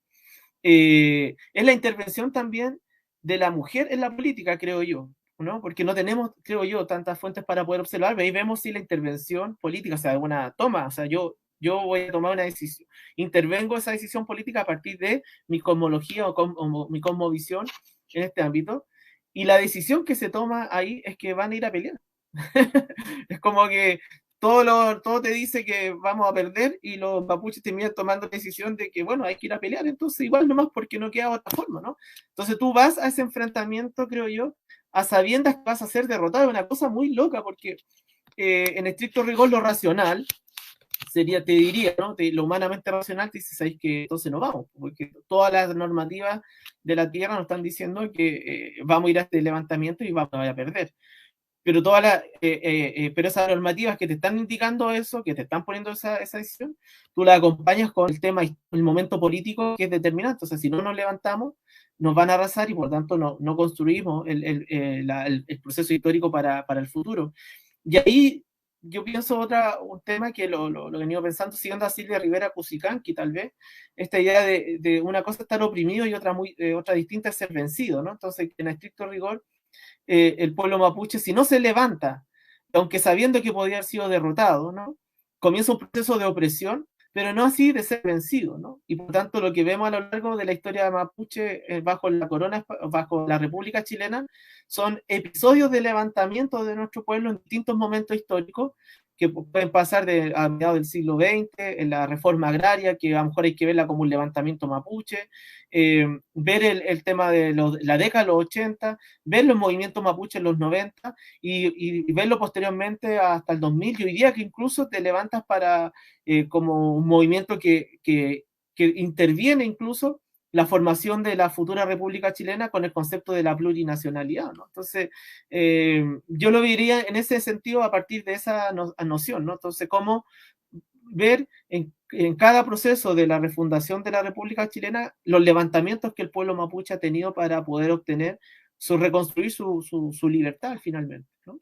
Es la intervención también de la mujer en la política, creo yo, ¿no? Porque no tenemos, creo yo, tantas fuentes para poder observar. Ahí vemos si la intervención política, o sea, una toma, o sea, yo voy a tomar una decisión, intervengo esa decisión política a partir de mi cosmología o mi cosmovisión en este ámbito, y la decisión que se toma ahí es que van a ir a pelear. Es como que todo te dice que vamos a perder y los mapuches terminan tomando la decisión de que, bueno, hay que ir a pelear, entonces igual nomás porque no queda otra forma, ¿no? Entonces tú vas a ese enfrentamiento, creo yo, a sabiendas que vas a ser derrotado, una cosa muy loca porque en estricto rigor lo racional sería, te diría, ¿no? Lo humanamente racional te dice, ¿sabes que entonces no vamos? Porque todas las normativas de la Tierra nos están diciendo que vamos a ir a este levantamiento y vamos a perder. Pero pero esas normativas que te están indicando eso, que te están poniendo esa decisión, tú la acompañas con el momento político que es determinante. O sea, si no nos levantamos, nos van a arrasar y por tanto no construimos el proceso histórico para el futuro. Y ahí yo pienso un tema que lo he venido pensando, siguiendo a Silvia Rivera Cusicanqui, tal vez, esta idea de una cosa estar oprimido y otra distinta es ser vencido, ¿no? Entonces, en estricto rigor, el pueblo mapuche, si no se levanta, aunque sabiendo que podría haber sido derrotado, ¿no? Comienza un proceso de opresión, pero no así de ser vencido, ¿no? Y por tanto lo que vemos a lo largo de la historia de mapuche bajo la corona, bajo la República Chilena, son episodios de levantamiento de nuestro pueblo en distintos momentos históricos que pueden pasar a mediados del siglo XX, en la reforma agraria, que a lo mejor hay que verla como un levantamiento mapuche, ver el tema de la década de los 80, ver los movimientos mapuche en los 90 y verlo posteriormente hasta el 2000, y hoy día que incluso te levantas como un movimiento que interviene incluso la formación de la futura República Chilena con el concepto de la plurinacionalidad, ¿no? Entonces, yo lo diría en ese sentido a partir de esa noción, ¿no? Entonces, cómo ver en cada proceso de la refundación de la República Chilena los levantamientos que el pueblo mapuche ha tenido para poder obtener reconstruir su libertad finalmente, ¿no?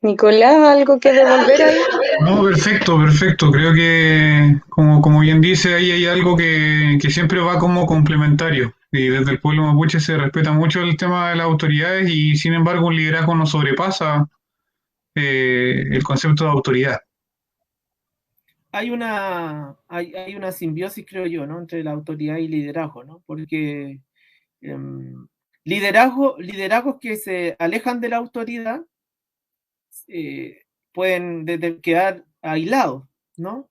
Nicolás, ¿algo que devolver ahí? No, perfecto, perfecto. Creo que, como bien dice, ahí hay algo que siempre va como complementario. y desde el pueblo mapuche se respeta mucho el tema de las autoridades y sin embargo un liderazgo no sobrepasa el concepto de autoridad. Hay una simbiosis, creo yo, ¿no? Entre la autoridad y liderazgo, ¿no? Porque liderazgos que se alejan de la autoridad pueden quedar aislados, ¿no?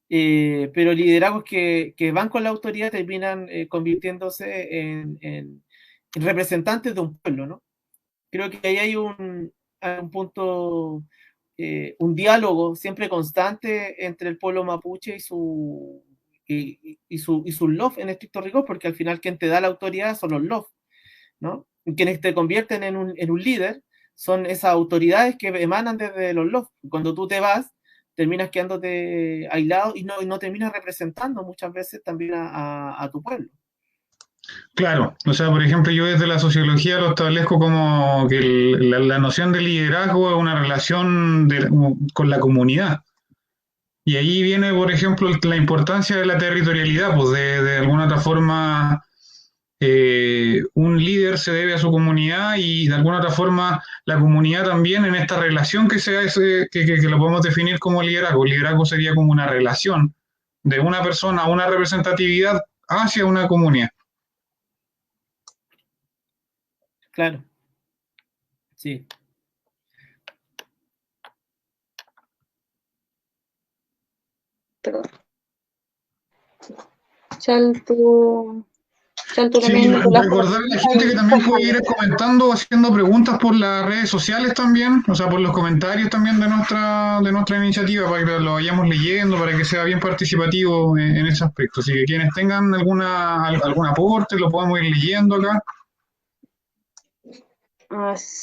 Pero liderazgos que van con la autoridad terminan convirtiéndose en representantes de un pueblo, ¿no? Creo que ahí hay un punto, un diálogo siempre constante entre el pueblo mapuche y su LOF en estricto rigor, porque al final quien te da la autoridad son los LOF, ¿no? Y quienes te convierten en un líder son esas autoridades que emanan desde los LOF. Cuando tú te vas, terminas quedándote aislado y no terminas representando muchas veces también a tu pueblo. Claro, o sea, por ejemplo, yo desde la sociología lo establezco como que la noción de liderazgo es una relación con la comunidad. Y ahí viene, por ejemplo, la importancia de la territorialidad, pues de alguna otra forma un líder se debe a su comunidad y de alguna otra forma la comunidad también en esta relación que se hace, que lo podemos definir como liderazgo. El liderazgo sería como una relación de una persona, una representatividad hacia una comunidad. Claro. Sí. Perdón. Chalto Sí, también, recordar a la gente que también puede ir comentando, haciendo preguntas por las redes sociales también, o sea, por los comentarios también de nuestra iniciativa, para que lo vayamos leyendo, para que sea bien participativo en ese aspecto. Así que quienes tengan algún aporte, lo podamos ir leyendo acá.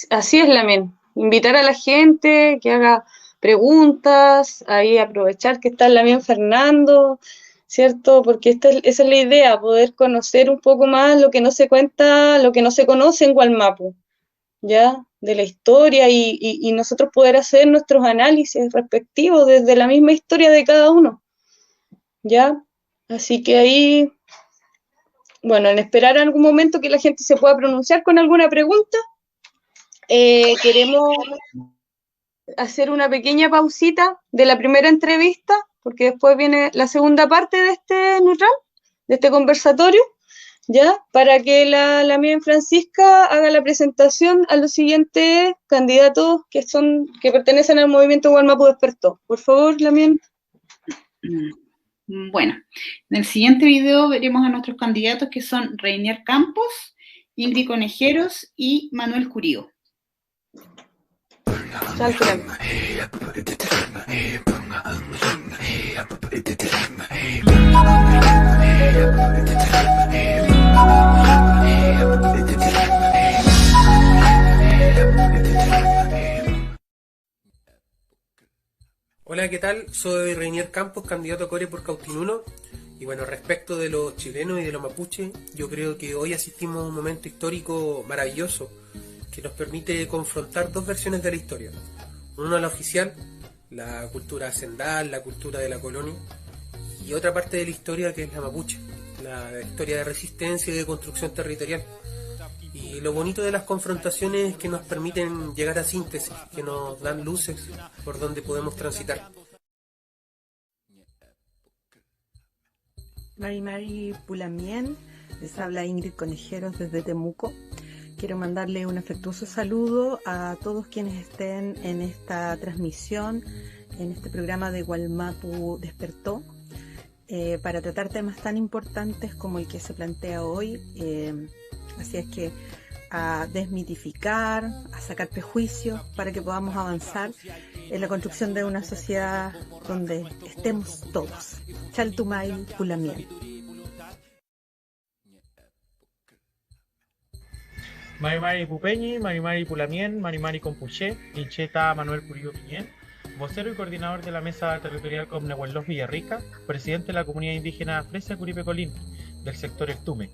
Así es, Lamen. Invitar a la gente que haga preguntas, ahí aprovechar que está Lamen Fernando, ¿cierto? Porque esa es la idea, poder conocer un poco más lo que no se cuenta, lo que no se conoce en Wallmapu, ¿ya? De la historia y nosotros poder hacer nuestros análisis respectivos desde la misma historia de cada uno, ¿ya? Así que ahí, bueno, en esperar algún momento que la gente se pueda pronunciar con alguna pregunta, queremos hacer una pequeña pausita de la primera entrevista, porque después viene la segunda parte de este neutral, de este conversatorio, ¿ya? Para que la Lamien Francisca haga la presentación a los siguientes candidatos que pertenecen al movimiento Wallmapu Despertó. Por favor, Lamien. Bueno, en el siguiente video veremos a nuestros candidatos que son Reinier Campos, Ingrid Conejeros y Manuel Curío. Hola, ¿qué tal? Soy Reinier Campos, candidato a Core por Cautín 1. Y bueno, respecto de los chilenos y de los mapuches, yo creo que hoy asistimos a un momento histórico maravilloso que nos permite confrontar dos versiones de la historia. Una, la oficial, la cultura hacendal, la cultura de la colonia, y otra parte de la historia que es la mapuche, la historia de resistencia y de construcción territorial. Y lo bonito de las confrontaciones es que nos permiten llegar a síntesis, que nos dan luces por donde podemos transitar. Mari Pulamien, les habla Ingrid Conejeros desde Temuco. Quiero mandarle un afectuoso saludo a todos quienes estén en esta transmisión, en este programa de Wallmapu Despertó, para tratar temas tan importantes como el que se plantea hoy. Así es que a desmitificar, a sacar prejuicios para que podamos avanzar en la construcción de una sociedad donde estemos todos. Chaltumay Pulamien. Marimari Pupeñi, Marimari Pulamien, Marimari Compuché, Incheta Manuel Curío Piñén, vocero y coordinador de la Mesa Territorial Comnehuellos Villarrica, presidente de la comunidad indígena Fresia Curipe Colín, del sector Ertume.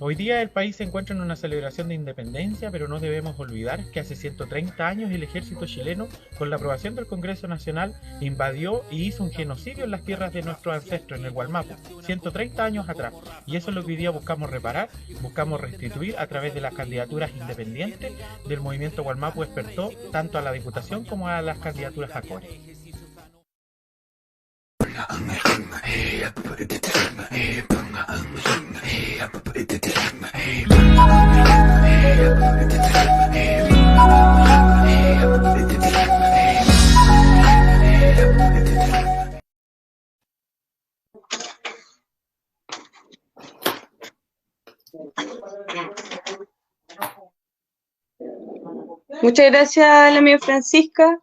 Hoy día el país se encuentra en una celebración de independencia, pero no debemos olvidar que hace 130 años el ejército chileno, con la aprobación del Congreso Nacional, invadió y hizo un genocidio en las tierras de nuestros ancestros, en el Gualmapu, 130 años atrás. Y eso es lo que hoy día buscamos reparar, buscamos restituir a través de las candidaturas independientes del movimiento Gualmapu Despertó, tanto a la Diputación como a las candidaturas a Core. Muchas gracias, la mía Francisca.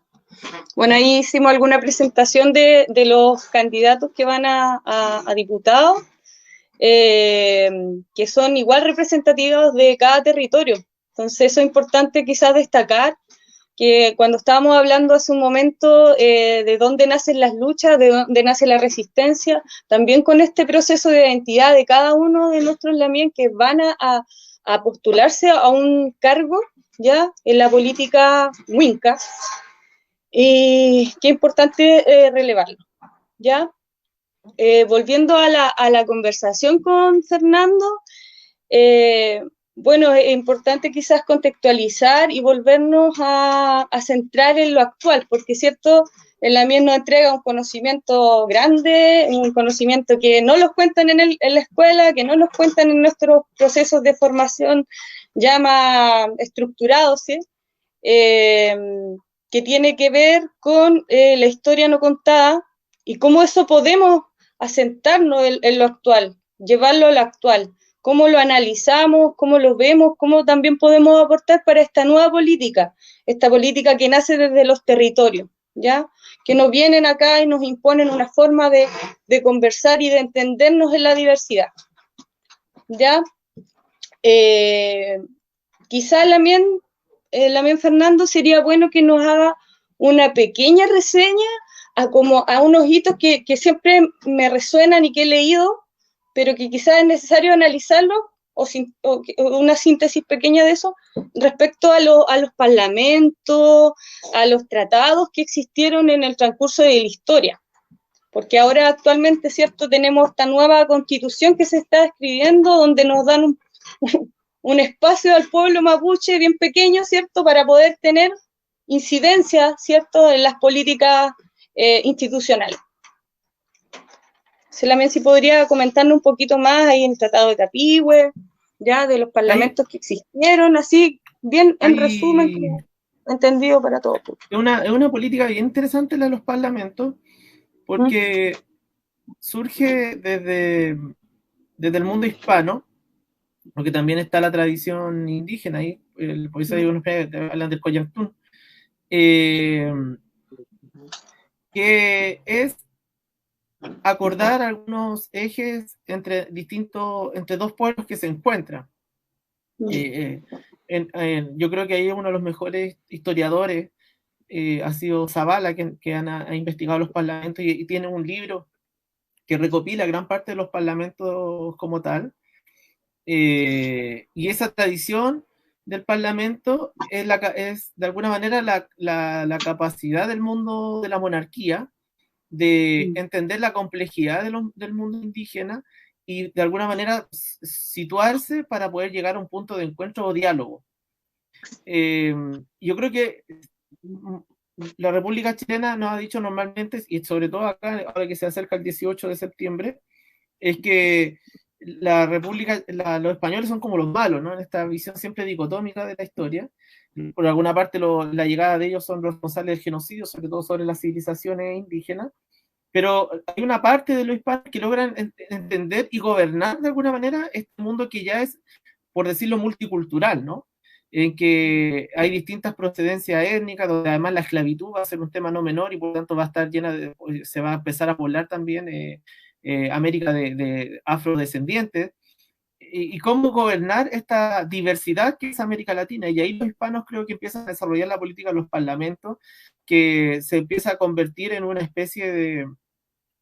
Bueno, ahí hicimos alguna presentación de los candidatos que van a diputados, que son igual representativos de cada territorio. Entonces, eso es importante quizás destacar, que cuando estábamos hablando hace un momento de dónde nacen las luchas, de dónde nace la resistencia, también con este proceso de identidad de cada uno de nuestros lamien que van a postularse a un cargo, ¿ya?, en la política huinca, y qué importante relevarlo, ¿ya? Volviendo a la conversación con Fernando, bueno, es importante quizás contextualizar y volvernos a centrar en lo actual, porque cierto, el lamien nos entrega un conocimiento grande, un conocimiento que no los cuentan en la escuela, que no los cuentan en nuestros procesos de formación ya más estructurados, ¿sí? Que tiene que ver con la historia no contada y cómo eso podemos asentarnos en lo actual, llevarlo a lo actual, cómo lo analizamos, cómo lo vemos, cómo también podemos aportar para esta nueva política, esta política que nace desde los territorios, ¿ya? Que nos vienen acá y nos imponen una forma de conversar y de entendernos en la diversidad, ¿ya? Quizá también Fernando, sería bueno que nos haga una pequeña reseña a unos hitos que siempre me resuenan y que he leído, pero que quizás es necesario analizarlo, o una síntesis pequeña de eso, respecto a los parlamentos, a los tratados que existieron en el transcurso de la historia. Porque ahora actualmente, ¿cierto?, tenemos esta nueva constitución que se está escribiendo, donde nos dan un espacio al pueblo mapuche bien pequeño, ¿cierto?, para poder tener incidencia, ¿cierto?, en las políticas institucionales. Si podría comentarnos un poquito más ahí en el Tratado de Tapigüe, ya, de los parlamentos que existieron, así, bien en resumen, entendido para todos. Es una política bien interesante la de los parlamentos, porque surge desde el mundo hispano, porque también está la tradición indígena ahí, por eso hablan del Coyantún, que es acordar algunos ejes entre dos pueblos que se encuentran. Yo creo que ahí uno de los mejores historiadores ha sido Zavala, que ha investigado los parlamentos y tiene un libro que recopila gran parte de los parlamentos como tal. Y esa tradición del parlamento es de alguna manera la capacidad del mundo de la monarquía de entender la complejidad del mundo indígena y de alguna manera situarse para poder llegar a un punto de encuentro o diálogo. Yo creo que la República Chilena nos ha dicho normalmente, y sobre todo acá, ahora que se acerca el 18 de septiembre, es que la República, los españoles son como los malos, ¿no? En esta visión siempre dicotómica de la historia. Por alguna parte la llegada de ellos son los responsables del genocidio, sobre todo sobre las civilizaciones indígenas, pero hay una parte de los hispanos que logran entender y gobernar de alguna manera este mundo que ya es, por decirlo, multicultural, ¿no? En que hay distintas procedencias étnicas, donde además la esclavitud va a ser un tema no menor y por lo tanto va a estar se va a empezar a poblar también América de afrodescendientes, y cómo gobernar esta diversidad que es América Latina. Y ahí los hispanos creo que empiezan a desarrollar la política de los parlamentos, que se empieza a convertir en una especie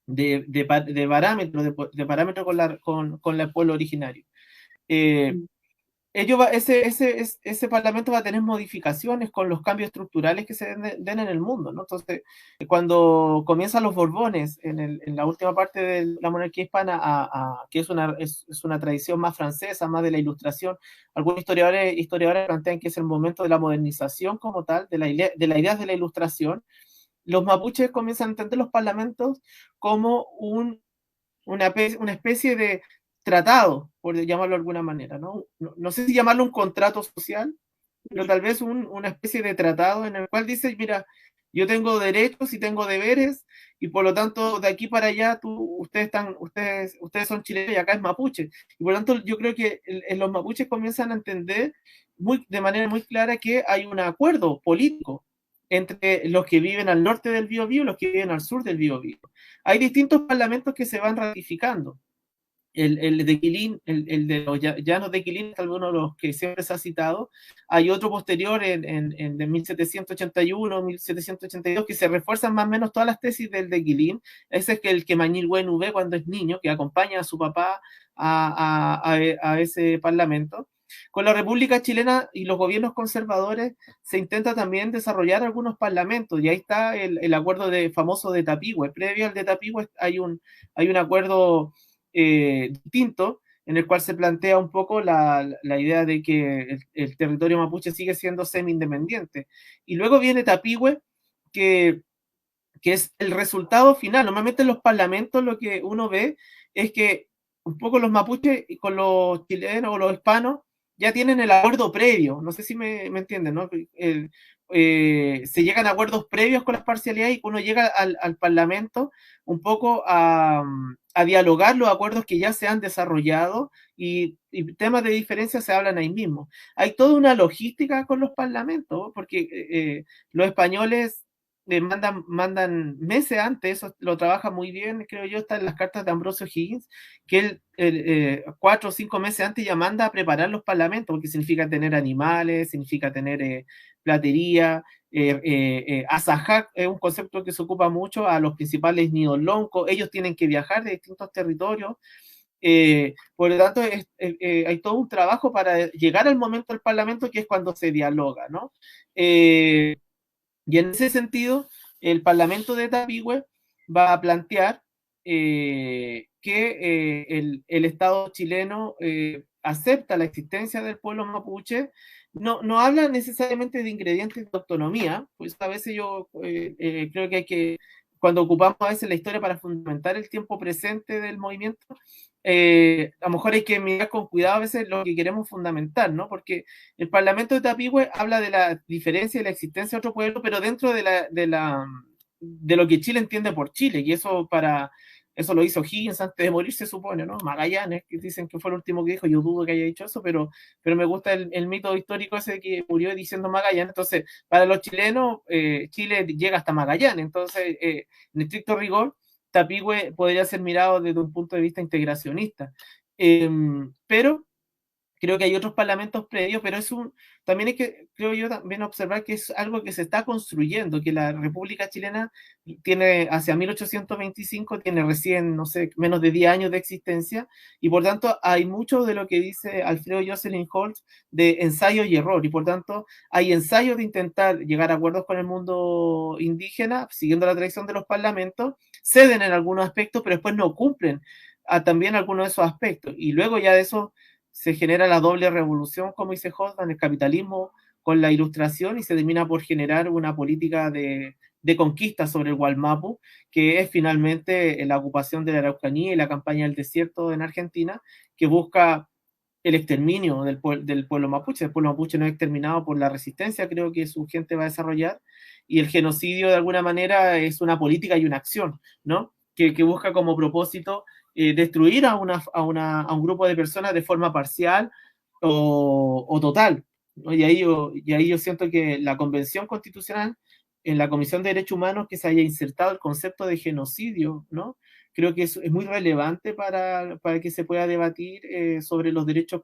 de parámetro con el pueblo originario. ese parlamento va a tener modificaciones con los cambios estructurales que se den en el mundo, ¿no? Entonces, cuando comienzan los Borbones en la última parte de la monarquía hispana, que es una tradición más francesa, más de la Ilustración, algunos historiadores plantean que es el momento de la modernización como tal, de las ideas de la Ilustración. Los mapuches comienzan a entender los parlamentos como una especie de tratado, por llamarlo de alguna manera, ¿no? No sé si llamarlo un contrato social, pero tal vez una especie de tratado en el cual dice, mira, yo tengo derechos y tengo deberes, y por lo tanto, de aquí para allá, ustedes son chilenos y acá es mapuche. Y por lo tanto, yo creo que los mapuches comienzan a entender de manera muy clara que hay un acuerdo político entre los que viven al norte del Biobío y los que viven al sur del Biobío. Hay distintos parlamentos que se van ratificando. El de Quilín, el de los llanos de Quilín, tal vez uno de los que siempre se ha citado. Hay otro posterior de 1781, 1782, que se refuerzan más o menos todas las tesis del de Quilín. Ese es el que Mañilhuén ve cuando es niño, que acompaña a su papá a ese parlamento. Con la República Chilena y los gobiernos conservadores se intenta también desarrollar algunos parlamentos, y ahí está el acuerdo famoso de Tapigüe. Previo al de Tapigüe hay un acuerdo distinto, en el cual se plantea un poco la idea de que el territorio mapuche sigue siendo semi-independiente. Y luego viene Tapigüe, que es el resultado final. Normalmente en los parlamentos lo que uno ve es que un poco los mapuches con los chilenos o los hispanos ya tienen el acuerdo previo. No sé si me entienden, ¿no? Se llegan a acuerdos previos con las parcialidades y uno llega al parlamento un poco a dialogar los acuerdos que ya se han desarrollado, y temas de diferencia se hablan ahí mismo. Hay toda una logística con los parlamentos, porque los españoles mandan meses antes, eso lo trabaja muy bien, creo yo, está en las cartas de Ambrosio Higgins, que él 4 o 5 meses antes ya manda a preparar los parlamentos, porque significa tener animales, significa tener platería. Asajac es un concepto que se ocupa mucho a los principales nidos loncos. Ellos tienen que viajar de distintos territorios. Por lo tanto, hay todo un trabajo para llegar al momento del parlamento, que es cuando se dialoga, ¿no? Y en ese sentido, el Parlamento de Tapigüe va a plantear que el Estado chileno acepta la existencia del pueblo mapuche. No habla necesariamente de ingredientes de autonomía, pues a veces yo creo que cuando ocupamos a veces la historia para fundamentar el tiempo presente del movimiento, a lo mejor hay que mirar con cuidado a veces lo que queremos fundamentar, ¿no? Porque el Parlamento de Tapigüe habla de la diferencia y la existencia de otro pueblo, pero dentro de lo que Chile entiende por Chile, y eso lo hizo Higgins antes de morir, se supone, ¿no? Magallanes, que dicen que fue el último que dijo, yo dudo que haya dicho eso, pero me gusta el mito histórico ese que murió diciendo Magallanes. Entonces, para los chilenos, Chile llega hasta Magallanes. Entonces, en estricto rigor, Tapigüe podría ser mirado desde un punto de vista integracionista. Pero creo que hay otros parlamentos previos, pero también hay que, creo yo, también observar que es algo que se está construyendo, que la República Chilena tiene, hacia 1825, tiene recién, no sé, menos de 10 años de existencia, y por tanto hay mucho de lo que dice Alfredo Jocelyn Holtz de ensayo y error, y por tanto hay ensayos de intentar llegar a acuerdos con el mundo indígena, siguiendo la tradición de los parlamentos, ceden en algunos aspectos, pero después no cumplen también algunos de esos aspectos, y luego ya de eso se genera la doble revolución, como dice Hotman, el capitalismo con la ilustración, y se termina por generar una política de conquista sobre el Gualmapu, que es finalmente la ocupación de la Araucanía y la campaña del desierto en Argentina, que busca el exterminio del pueblo mapuche. El pueblo mapuche no es exterminado por la resistencia, creo que su gente va a desarrollar, y el genocidio de alguna manera es una política y una acción, ¿no? Que busca como propósito destruir a un grupo de personas de forma parcial o total, ¿no? Y ahí yo siento que la Convención Constitucional, en la Comisión de Derechos Humanos, que se haya insertado el concepto de genocidio, ¿no? Creo que es muy relevante para que se pueda debatir sobre los derechos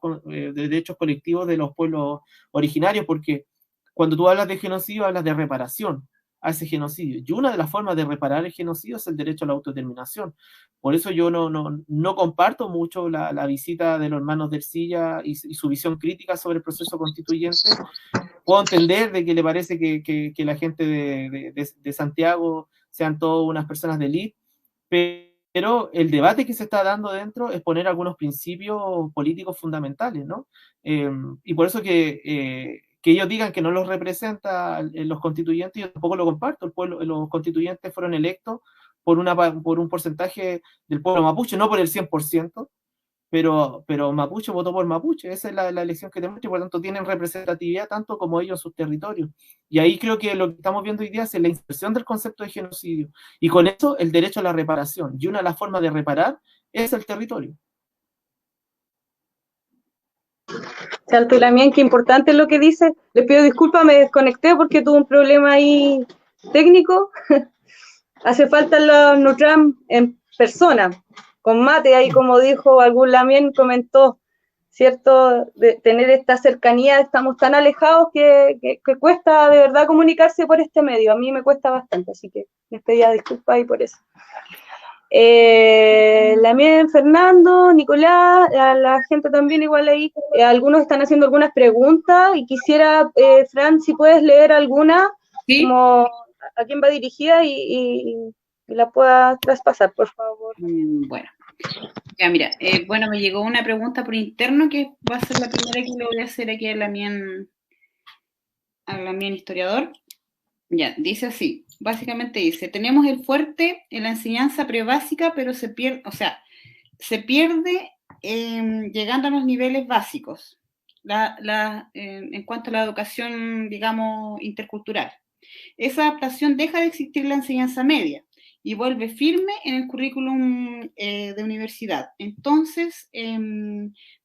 colectivos de los pueblos originarios, porque cuando tú hablas de genocidio, hablas de reparación, a ese genocidio. Y una de las formas de reparar el genocidio es el derecho a la autodeterminación. Por eso yo no comparto mucho la visita de los hermanos de Ercilla y su visión crítica sobre el proceso constituyente. Puedo entender de que le parece que la gente de Santiago sean todas unas personas de élite, pero el debate que se está dando dentro es poner algunos principios políticos fundamentales, ¿no? Y por eso que ellos digan que no los representa los constituyentes, yo tampoco lo comparto. Los constituyentes fueron electos por un porcentaje del pueblo mapuche, no por el 100%, pero Mapuche votó por Mapuche. Esa es la elección que tenemos, y por lo tanto tienen representatividad tanto como ellos en sus territorios. Y ahí creo que lo que estamos viendo hoy día es la inserción del concepto de genocidio, y con eso el derecho a la reparación, y una de las formas de reparar es el territorio. Saltulamien, qué importante lo que dice. Le pido disculpas, me desconecté porque tuve un problema ahí técnico. Hace falta los Nutram en persona, con mate, ahí como dijo algún Lamien, comentó, ¿cierto? De tener esta cercanía, estamos tan alejados que cuesta de verdad comunicarse por este medio. A mí me cuesta bastante, así que les pedía disculpas ahí por eso. Lamien, Fernando, Nicolás, la gente también igual ahí, algunos están haciendo algunas preguntas y quisiera, Fran, si puedes leer alguna, ¿sí? Como a quién va dirigida y la pueda traspasar, por favor. Bueno, ya mira, bueno, me llegó una pregunta por interno que va a ser la primera que le voy a hacer aquí a Lamien historiador. Ya, dice así, básicamente dice, tenemos el fuerte en la enseñanza prebásica, pero se pierde, llegando a los niveles básicos, en cuanto a la educación, digamos, intercultural. Esa adaptación deja de existir en la enseñanza media y vuelve firme en el currículum de universidad. Entonces,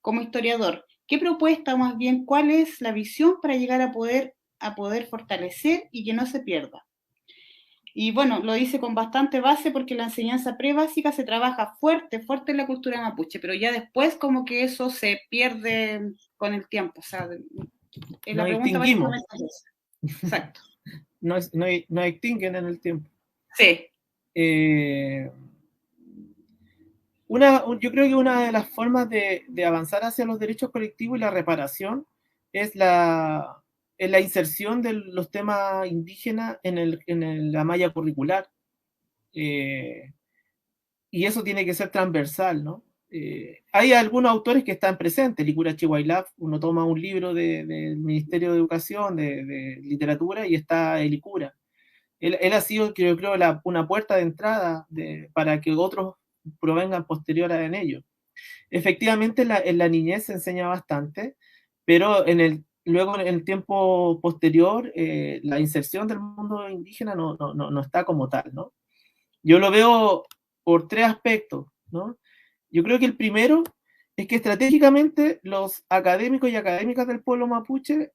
como historiador, ¿qué propuesta, o más bien, cuál es la visión para llegar a poder fortalecer y que no se pierda? Y bueno, lo dice con bastante base porque la enseñanza prebásica se trabaja fuerte en la cultura mapuche, pero ya después como que eso se pierde con el tiempo. O sea, la pregunta básicamente es esa. Exacto. No extinguen en el tiempo. Sí. Yo creo que una de las formas de avanzar hacia los derechos colectivos y la reparación es la inserción de los temas indígenas en la malla curricular. Y eso tiene que ser transversal, ¿no? Hay algunos autores que están presentes. Licura Chihuailaf, uno toma un libro del Ministerio de Educación, de literatura, y está Licura. Él ha sido, creo, una puerta de entrada para que otros provengan posterior en ello. Efectivamente, en la niñez se enseña bastante, pero luego en el tiempo posterior, la inserción del mundo indígena no está como tal, ¿no? Yo lo veo por tres aspectos, ¿no? Yo creo que el primero es que estratégicamente los académicos y académicas del pueblo mapuche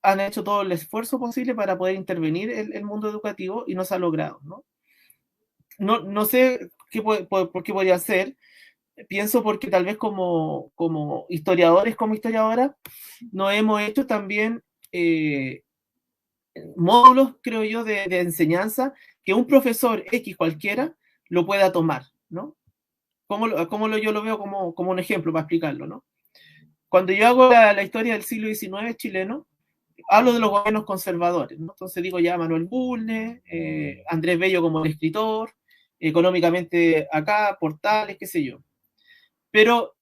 han hecho todo el esfuerzo posible para poder intervenir el mundo educativo y no se ha logrado, ¿no? No sé por qué podría ser. Pienso porque tal vez como historiadores, como historiadoras, no hemos hecho también módulos, creo yo, de enseñanza que un profesor X cualquiera lo pueda tomar, ¿no? Yo lo veo como un ejemplo para explicarlo, ¿no? Cuando yo hago la historia del siglo XIX chileno, hablo de los gobiernos conservadores, ¿no? Entonces digo ya Manuel Bulnes, Andrés Bello como el escritor, económicamente acá, Portales, qué sé yo. Pero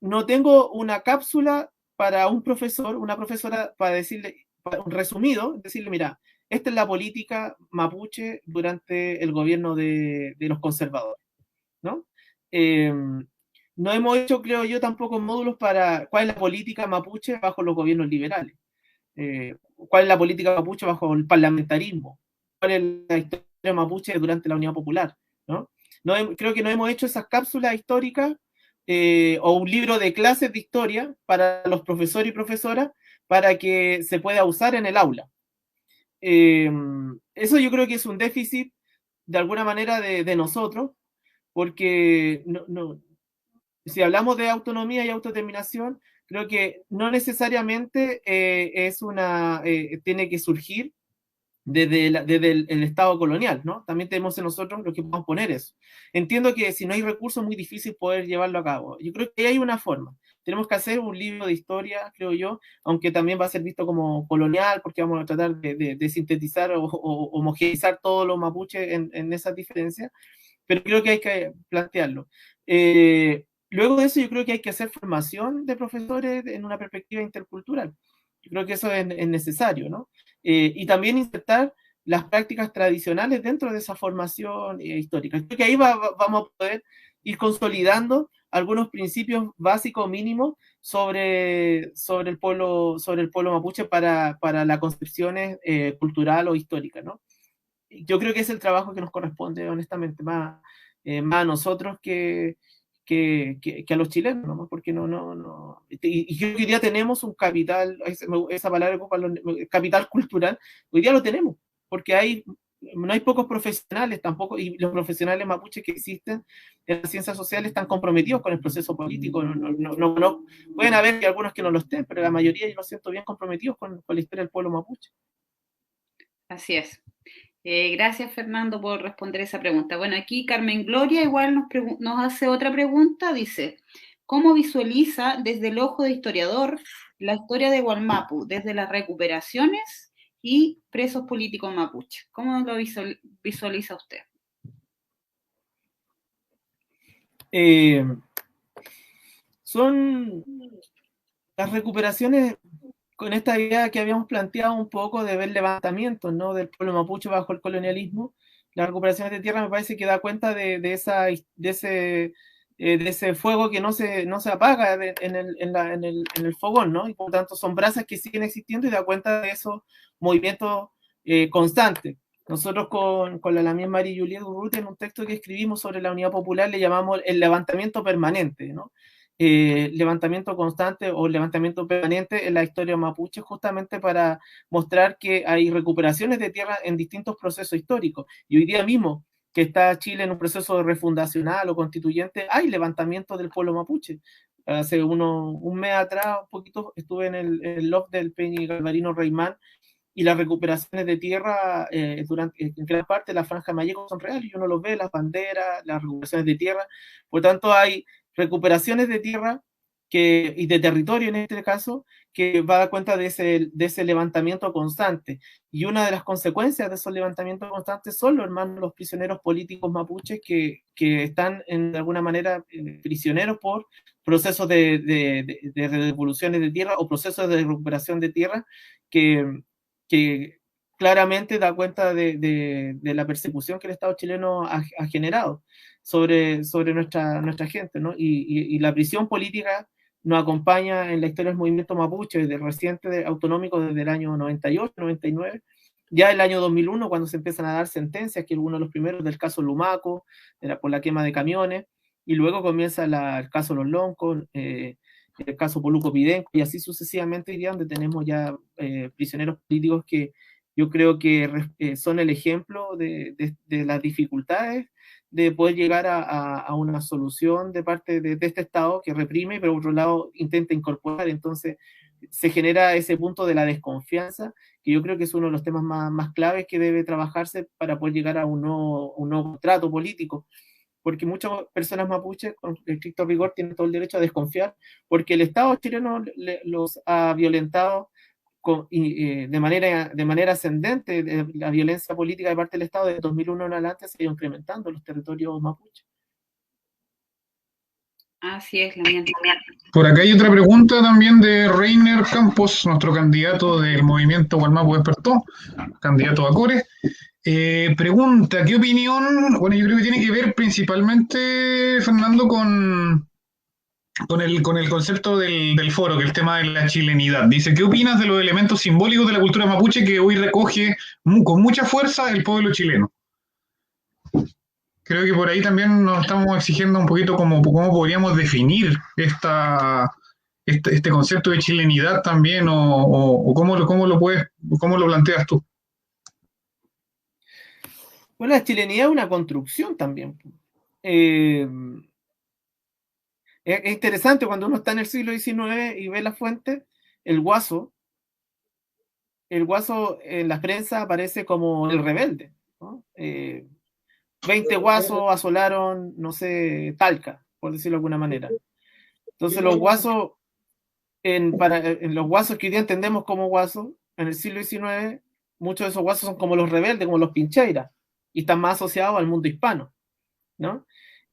no tengo una cápsula para un profesor, una profesora, para decirle, un resumido, decirle, mira, esta es la política mapuche durante el gobierno de los conservadores, ¿no? No hemos hecho, creo yo, tampoco módulos para cuál es la política mapuche bajo los gobiernos liberales, cuál es la política mapuche bajo el parlamentarismo, cuál es la historia mapuche durante la Unidad Popular, ¿no? Creo que no hemos hecho esas cápsulas históricas o un libro de clases de historia para los profesores y profesoras para que se pueda usar en el aula. Eso yo creo que es un déficit de alguna manera de nosotros, porque si hablamos de autonomía y autodeterminación, creo que no necesariamente tiene que surgir desde el Estado colonial, ¿no? También tenemos en nosotros los que podemos poner eso. Entiendo que si no hay recursos es muy difícil poder llevarlo a cabo. Yo creo que hay una forma. Tenemos que hacer un libro de historia, creo yo, aunque también va a ser visto como colonial, porque vamos a tratar de sintetizar o homogeneizar todos los mapuches en esas diferencias, pero creo que hay que plantearlo. Luego de eso yo creo que hay que hacer formación de profesores en una perspectiva intercultural. Yo creo que eso es necesario, ¿no? Y también insertar las prácticas tradicionales dentro de esa formación histórica. Creo que ahí vamos a poder ir consolidando algunos principios básicos mínimos sobre el pueblo mapuche para la concepción cultural o histórica, ¿no? Yo creo que es el trabajo que nos corresponde, honestamente, más a nosotros que a los chilenos, ¿no? Porque no. Y yo hoy día tenemos un capital, esa palabra, capital cultural, hoy día lo tenemos, porque no hay pocos profesionales tampoco, y los profesionales mapuches que existen en las ciencias sociales están comprometidos con el proceso político. No, pueden haber algunos que no lo estén, pero la mayoría yo lo siento bien comprometidos con la historia del pueblo mapuche. Así es. Gracias, Fernando, por responder esa pregunta. Bueno, aquí Carmen Gloria igual nos hace otra pregunta. Dice, ¿cómo visualiza desde el ojo de historiador la historia de Wallmapu, desde las recuperaciones y presos políticos mapuches? ¿Cómo lo visualiza usted? Son las recuperaciones con esta idea que habíamos planteado un poco de ver levantamientos, ¿no?, del pueblo mapuche bajo el colonialismo. Las recuperaciones de tierra me parece que da cuenta de ese fuego que no se apaga en el fogón, ¿no? Y por tanto son brasas que siguen existiendo y da cuenta de esos movimientos constantes. Nosotros con la Lamien Marie Juliette Urrutia, en un texto que escribimos sobre la Unidad Popular, le llamamos el levantamiento permanente, ¿no? Levantamiento constante o levantamiento permanente en la historia mapuche, justamente para mostrar que hay recuperaciones de tierra en distintos procesos históricos. Y hoy día mismo, que está Chile en un proceso refundacional o constituyente, hay levantamiento del pueblo mapuche. Hace un mes atrás, un poquito, estuve en el loft del Peñi Galvarino Reymán, y las recuperaciones de tierra en gran parte de la Franja de Mayeco son reales, y uno los ve, las banderas, las recuperaciones de tierra. Por tanto, hay recuperaciones de tierra y de territorio en este caso, que va a dar cuenta de ese levantamiento constante. Y una de las consecuencias de esos levantamientos constantes son los prisioneros políticos mapuches que están de alguna manera prisioneros por procesos de devoluciones de tierra o procesos de recuperación de tierra que claramente da cuenta de la persecución que el Estado chileno ha generado sobre nuestra gente, ¿no? Y la prisión política nos acompaña en la historia del movimiento mapuche desde reciente autonómico desde el año 98, 99, ya el año 2001 cuando se empiezan a dar sentencias, que es uno de los primeros del caso Lumaco, por la quema de camiones, y luego comienza el caso Los Loncos, el caso Poluco Pidenco, y así sucesivamente iría, donde tenemos ya prisioneros políticos que yo creo que son el ejemplo de las dificultades de poder llegar a una solución de parte de este Estado que reprime, pero por otro lado intenta incorporar. Entonces se genera ese punto de la desconfianza, que yo creo que es uno de los temas más claves que debe trabajarse para poder llegar a un nuevo trato político, porque muchas personas mapuches, con estricto rigor, tienen todo el derecho a desconfiar, porque el Estado chileno los ha violentado de manera ascendente. La violencia política de parte del Estado de 2001 en adelante se ha ido incrementando en los territorios mapuches. Así es, Lamien. Por acá hay otra pregunta también de Reiner Campos, nuestro candidato del movimiento Wallmapu Despertó, candidato a Core. Pregunta, ¿qué opinión? Bueno, yo creo que tiene que ver principalmente, Fernando, con el concepto del foro, que es el tema de la chilenidad. Dice, ¿qué opinas de los elementos simbólicos de la cultura mapuche que hoy recoge con mucha fuerza el pueblo chileno? Creo que por ahí también nos estamos exigiendo un poquito cómo podríamos definir este concepto de chilenidad también, o cómo lo planteas tú. Bueno, la chilenidad es una construcción también. Es interesante cuando uno está en el siglo XIX y ve la fuente, el Guaso, el guaso en la prensa aparece como el rebelde, ¿no? 20 guasos asolaron, no sé, Talca, por decirlo de alguna manera. Entonces los guasos, en los guasos que hoy día entendemos como guasos, en el siglo XIX, muchos de esos guasos son como los rebeldes, como los pincheiras, y están más asociados al mundo hispano, ¿no?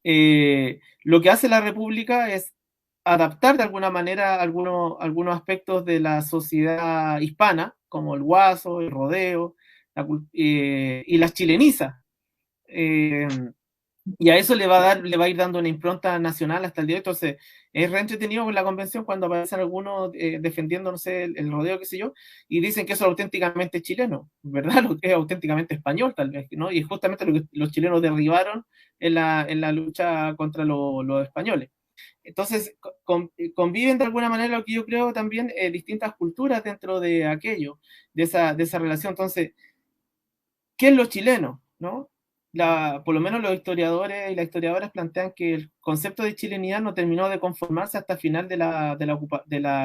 Lo que hace la República es adaptar de alguna manera algunos aspectos de la sociedad hispana, como el guaso, el rodeo, y las chileniza. Y a eso le va a ir dando una impronta nacional hasta el día de hoy. Entonces, es re entretenido con la convención cuando aparecen algunos defendiendo, no sé, el rodeo, qué sé yo, y dicen que eso es auténticamente chileno, ¿verdad? Lo que es auténticamente español, tal vez, ¿no? Y es justamente lo que los chilenos derribaron en la lucha contra los españoles. Entonces, conviven de alguna manera, lo que yo creo también, distintas culturas dentro de aquello, de esa relación. Entonces, ¿qué es lo chileno? ¿No? Por lo menos los historiadores y las historiadoras plantean que el concepto de chilenidad no terminó de conformarse hasta el final de la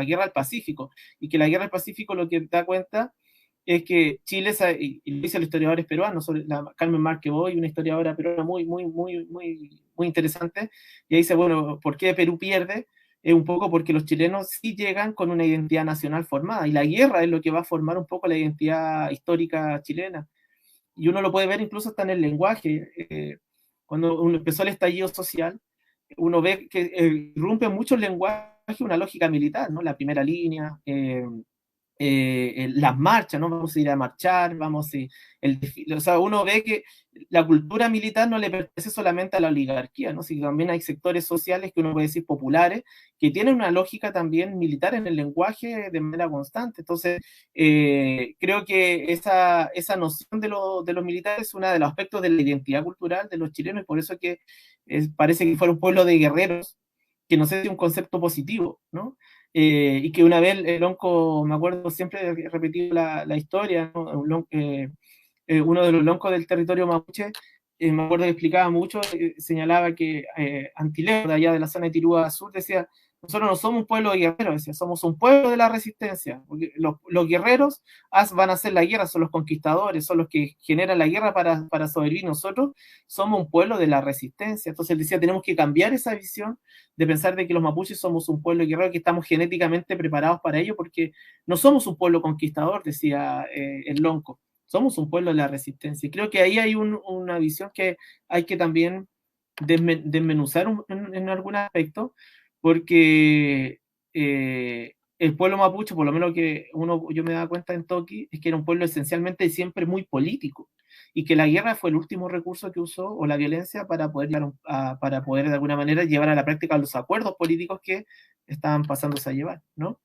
Guerra del Pacífico, y que la Guerra del Pacífico lo que da cuenta es que Chile, y lo dicen los historiadores peruanos, sobre Carmen Marqueboy, una historiadora peruana muy interesante, y ahí dice, bueno, ¿por qué Perú pierde? Es un poco porque los chilenos sí llegan con una identidad nacional formada, y la guerra es lo que va a formar un poco la identidad histórica chilena. Y uno lo puede ver incluso hasta en el lenguaje. Cuando empezó el estallido social, uno ve que irrumpe mucho el lenguaje una lógica militar, ¿no? La primera línea, las marchas, ¿no? Vamos a ir a marchar, o sea, uno ve que la cultura militar no le pertenece solamente a la oligarquía, ¿no? Sino también hay sectores sociales que uno puede decir populares, que tienen una lógica también militar en el lenguaje de manera constante. Entonces, creo que esa noción de los militares es uno de los aspectos de la identidad cultural de los chilenos, y por eso que parece que fuera un pueblo de guerreros, que no sé si es un concepto positivo, ¿no? Y que una vez el lonco, me acuerdo siempre he repetido la historia, ¿no? Uno de los loncos del territorio mapuche, me acuerdo que explicaba mucho, señalaba que Antileo, de allá de la zona de Tirúa Sur, decía, nosotros no somos un pueblo de guerreros, decía, somos un pueblo de la resistencia, porque los guerreros van a hacer la guerra, son los conquistadores, son los que generan la guerra para sobrevivir. Nosotros somos un pueblo de la resistencia. Entonces él decía, tenemos que cambiar esa visión de pensar de que los mapuches somos un pueblo guerrero, que estamos genéticamente preparados para ello, porque no somos un pueblo conquistador, decía el lonco, somos un pueblo de la resistencia. Y creo que ahí hay una visión que hay que también desmenuzar en algún aspecto, porque el pueblo mapuche, por lo menos que yo me daba cuenta en Toki, es que era un pueblo esencialmente siempre muy político, y que la guerra fue el último recurso que usó, o la violencia, para poder de alguna manera llevar a la práctica los acuerdos políticos que estaban pasándose a llevar, ¿no?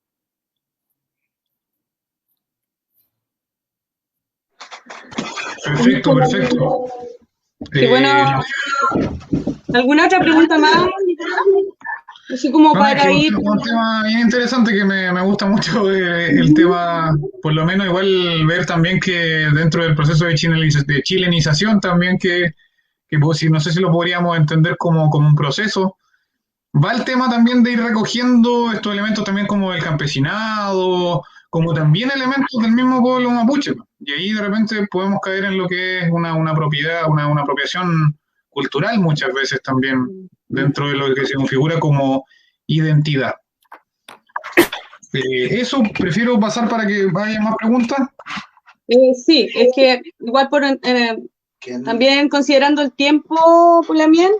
Perfecto. Y bueno, ¿alguna otra pregunta más? Así como para ir... Un tema bien interesante que me gusta mucho, el tema, por lo menos igual ver también que dentro del proceso de chilenización también, que pues, no sé si lo podríamos entender como un proceso, va el tema también de ir recogiendo estos elementos también como el campesinado, como también elementos del mismo pueblo mapuche, y ahí de repente podemos caer en lo que es una propiedad, una apropiación cultural muchas veces también, dentro de lo que se configura como identidad. Eso, prefiero pasar para que haya más preguntas. Sí, es que igual también considerando el tiempo, Pulamien,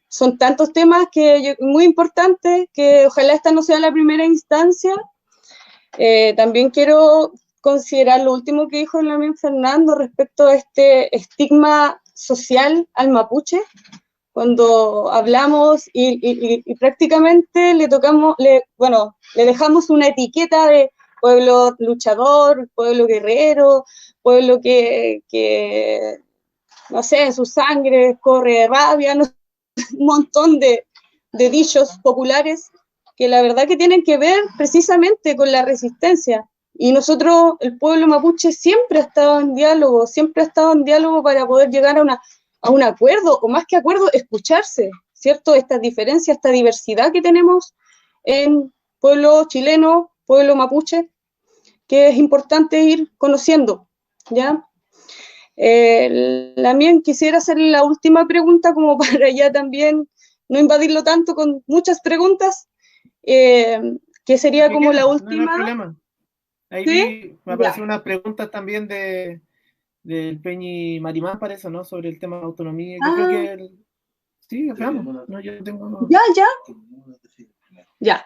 son tantos temas muy importantes que ojalá esta no sea la primera instancia. También quiero considerar lo último que dijo Pulamien Fernando respecto a este estigma social al mapuche, cuando hablamos y prácticamente le dejamos una etiqueta de pueblo luchador, pueblo guerrero, pueblo que no sé, en su sangre corre rabia, un montón de dichos populares que la verdad que tienen que ver precisamente con la resistencia. Y nosotros, el pueblo mapuche, siempre ha estado en diálogo para poder llegar a un acuerdo, o más que acuerdo, escucharse, ¿cierto? Estas diferencias, esta diversidad que tenemos en pueblo chileno, pueblo mapuche, que es importante ir conociendo, ¿ya? También quisiera hacer la última pregunta como para ya también no invadirlo tanto con muchas preguntas, que sería como la última. No hay problema. Ahí ¿Sí? me apareció unas preguntas también del Peñi Marimán, parece, ¿no? Sobre el tema de autonomía. Yo creo que sí, veamos. No, yo tengo... Ya.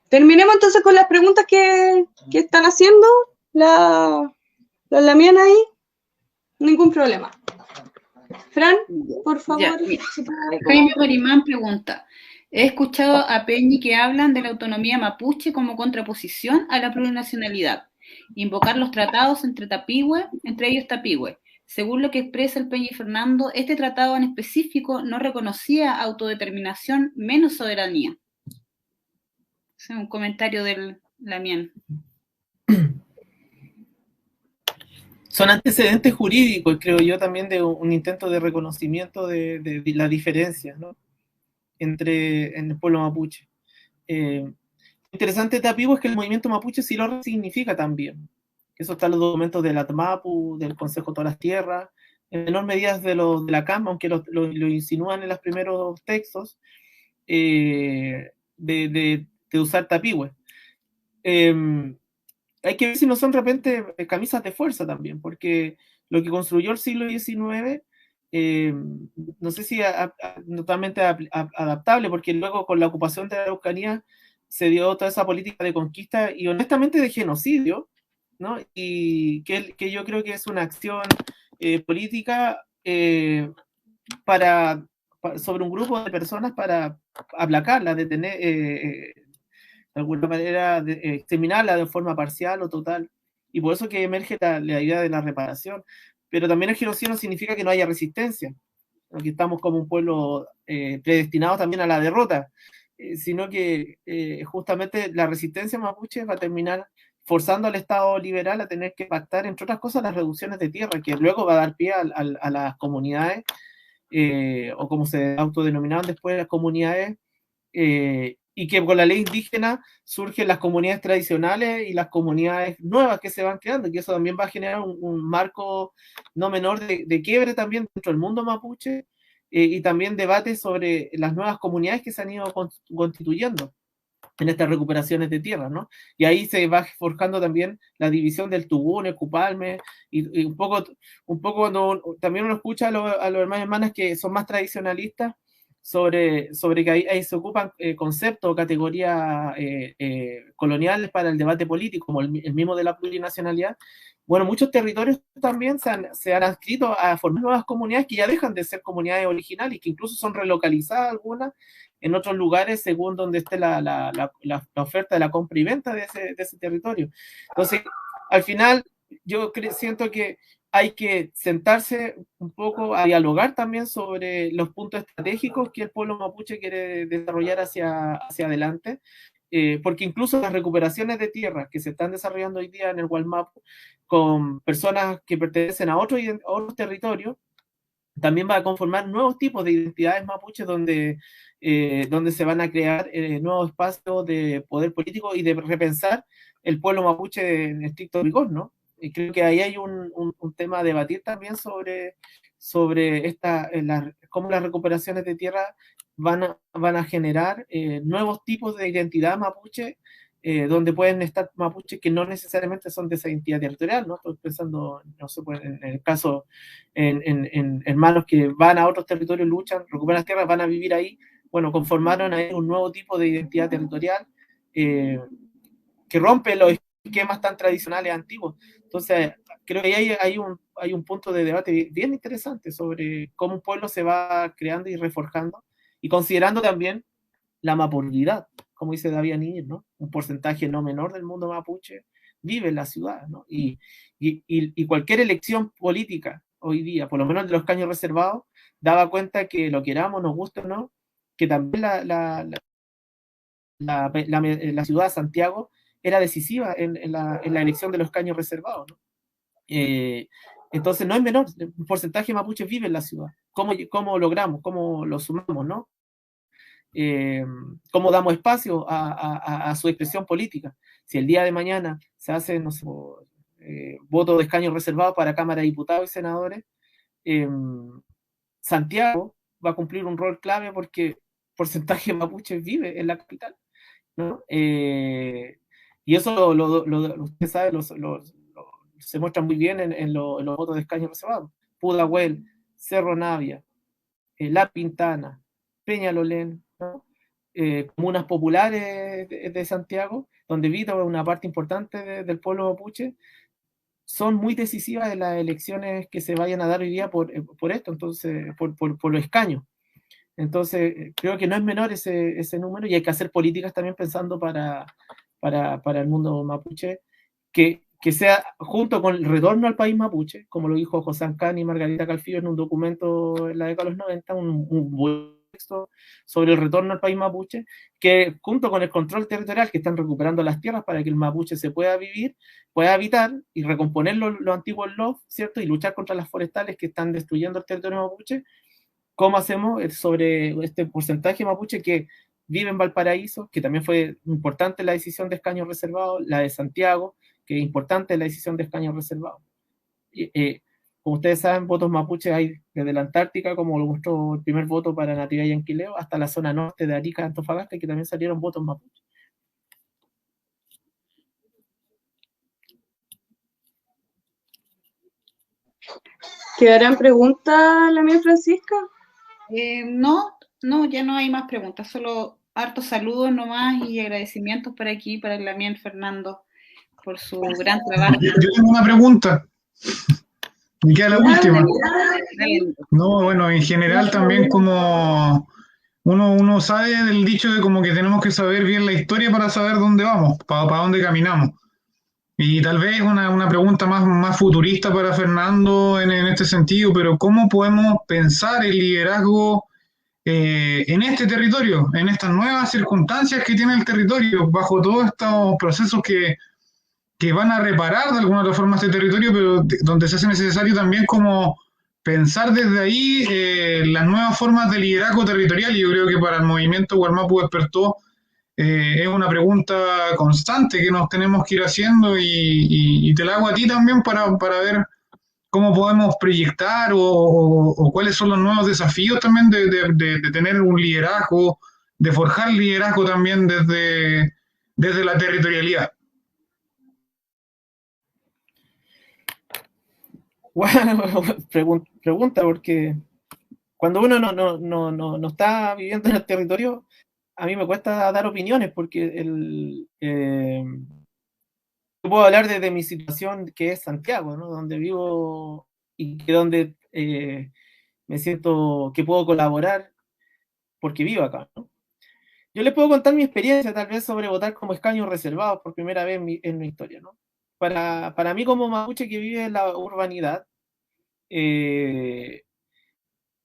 Terminemos entonces con las preguntas que están haciendo los Lamián ahí. Ningún problema. Fran, por favor. Ya, Jaime Marimán pregunta: he escuchado a Peñi que hablan de la autonomía mapuche como contraposición a la plurinacionalidad, invocar los tratados entre ellos Tapigüe. Según lo que expresa el Peñi Fernando, este tratado en específico no reconocía autodeterminación menos soberanía. Es un comentario del Lamián. Son antecedentes jurídicos, creo yo, también de un intento de reconocimiento de la diferencia, ¿no? En el pueblo mapuche. Interesante de Tapigüe es que el movimiento mapuche sí lo resignifica también. Eso está en los documentos del ATMAPU, del Consejo de todas las Tierras, en menor medida de la CAM, aunque lo insinúan en los primeros textos, de usar Tapigüe. Hay que ver si no son de repente camisas de fuerza también, porque lo que construyó el siglo XIX, no sé si totalmente adaptable, porque luego con la ocupación de la Araucanía se dio toda esa política de conquista y honestamente de genocidio, ¿no? Y que yo creo que es una acción política sobre un grupo de personas para aplacarla, detener, de alguna manera exterminarla de forma parcial o total. Y por eso que emerge la idea de la reparación. Pero también el genocidio no significa que no haya resistencia. Aquí estamos como un pueblo predestinado también a la derrota, sino que justamente la resistencia mapuche va a terminar forzando al Estado liberal a tener que pactar, entre otras cosas, las reducciones de tierra, que luego va a dar pie a las comunidades, o como se autodenominaban después las comunidades, y que con la ley indígena surgen las comunidades tradicionales y las comunidades nuevas que se van creando, que eso también va a generar un marco no menor de quiebre también dentro del mundo mapuche, y también debate sobre las nuevas comunidades que se han ido constituyendo en estas recuperaciones de tierra, ¿no? Y ahí se va forjando también la división del Tubún, el Cupalme, y un poco cuando también uno escucha a los hermanos y hermanas que son más tradicionalistas, sobre que ahí se ocupan conceptos o categorías coloniales para el debate político, como el mismo de la plurinacionalidad. Bueno, muchos territorios también se han adscrito a formar nuevas comunidades que ya dejan de ser comunidades originales y que incluso son relocalizadas algunas en otros lugares según donde esté la oferta de la compra y venta de ese territorio. Entonces, al final, yo siento que hay que sentarse un poco a dialogar también sobre los puntos estratégicos que el pueblo mapuche quiere desarrollar hacia adelante, porque incluso las recuperaciones de tierras que se están desarrollando hoy día en el Gualmapu con personas que pertenecen a otros territorios, también va a conformar nuevos tipos de identidades mapuches donde se van a crear nuevos espacios de poder político y de repensar el pueblo mapuche en estricto rigor, ¿no? Y creo que ahí hay un tema a debatir también sobre cómo las recuperaciones de tierra van a generar nuevos tipos de identidad mapuche, donde pueden estar mapuches que no necesariamente son de esa identidad territorial, ¿no? Estoy pensando, no sé, pues, en el caso, en hermanos que van a otros territorios, luchan, recuperan las tierras, van a vivir ahí, bueno, conformaron ahí un nuevo tipo de identidad territorial que rompe los esquemas tan tradicionales antiguos. Entonces, creo que ahí hay un punto de debate bien interesante sobre cómo un pueblo se va creando y reforjando, y considerando también la mapuridad, como dice David Anir, ¿no? Un porcentaje no menor del mundo mapuche vive en la ciudad, ¿no? Y cualquier elección política hoy día, por lo menos de los caños reservados, daba cuenta que lo queramos, nos guste o no, que también la ciudad de Santiago era decisiva en la elección de los caños reservados, ¿no? Entonces no es menor, un porcentaje mapuche vive en la ciudad. ¿Cómo logramos? ¿Cómo lo sumamos, no? cómo damos espacio a su expresión política. Si el día de mañana se hace, no sé, voto de escaños reservados para Cámara de Diputados y Senadores, Santiago va a cumplir un rol clave porque porcentaje mapuche vive en la capital, ¿no? Y eso usted sabe, se muestra muy bien en los votos de escaños reservados. Pudahuel, Cerro Navia, La Pintana, Peñalolén, ¿no? Comunas populares de Santiago, donde vive una parte importante del pueblo mapuche, son muy decisivas en las elecciones que se vayan a dar hoy día por esto, entonces, por los escaños. Entonces, creo que no es menor ese número, y hay que hacer políticas también pensando para el mundo mapuche, que sea junto con el retorno al país mapuche, como lo dijo José Ancán y Margarita Calfillo en un documento en la década de los 90, un buen texto sobre el retorno al país mapuche, que junto con el control territorial, que están recuperando las tierras para que el mapuche se pueda habitar y recomponer los antiguos LOF, ¿cierto? Y luchar contra las forestales que están destruyendo el territorio mapuche. ¿Cómo hacemos sobre este porcentaje mapuche que vive en Valparaíso, que también fue importante la decisión de escaños reservados, la de Santiago, que es importante la decisión de escaños reservados? Como ustedes saben, votos mapuches hay desde la Antártica, como lo mostró el primer voto para Natividad y Anquileo, hasta la zona norte de Arica, Antofagasta, que también salieron votos mapuches. ¿Quedarán preguntas, la mía Francisca? No, ya no hay más preguntas, solo hartos saludos nomás y agradecimientos por aquí, para el Damián Fernando, por su gran trabajo. Yo tengo una pregunta. Me queda la última. No, bueno, en general también como uno sabe del dicho de como que tenemos que saber bien la historia para saber dónde vamos, para dónde caminamos. Y tal vez una pregunta más futurista para Fernando en este sentido, pero ¿cómo podemos pensar el liderazgo en este territorio, en estas nuevas circunstancias que tiene el territorio, bajo todos estos procesos que van a reparar de alguna otra forma este territorio, pero donde se hace necesario también como pensar desde ahí las nuevas formas de liderazgo territorial? Y yo creo que para el movimiento Gualmapu Despertó es una pregunta constante que nos tenemos que ir haciendo, y te la hago a ti también para ver cómo podemos proyectar o cuáles son los nuevos desafíos también de tener un liderazgo, de forjar liderazgo también desde la territorialidad. Bueno, pregunta, porque cuando uno no está viviendo en el territorio, a mí me cuesta dar opiniones, porque yo puedo hablar desde mi situación, que es Santiago, ¿no? Donde vivo y donde me siento que puedo colaborar porque vivo acá, ¿no? Yo les puedo contar mi experiencia tal vez sobre votar como escaños reservados por primera vez en mi historia, ¿no? Para mí, como mapuche que vive en la urbanidad,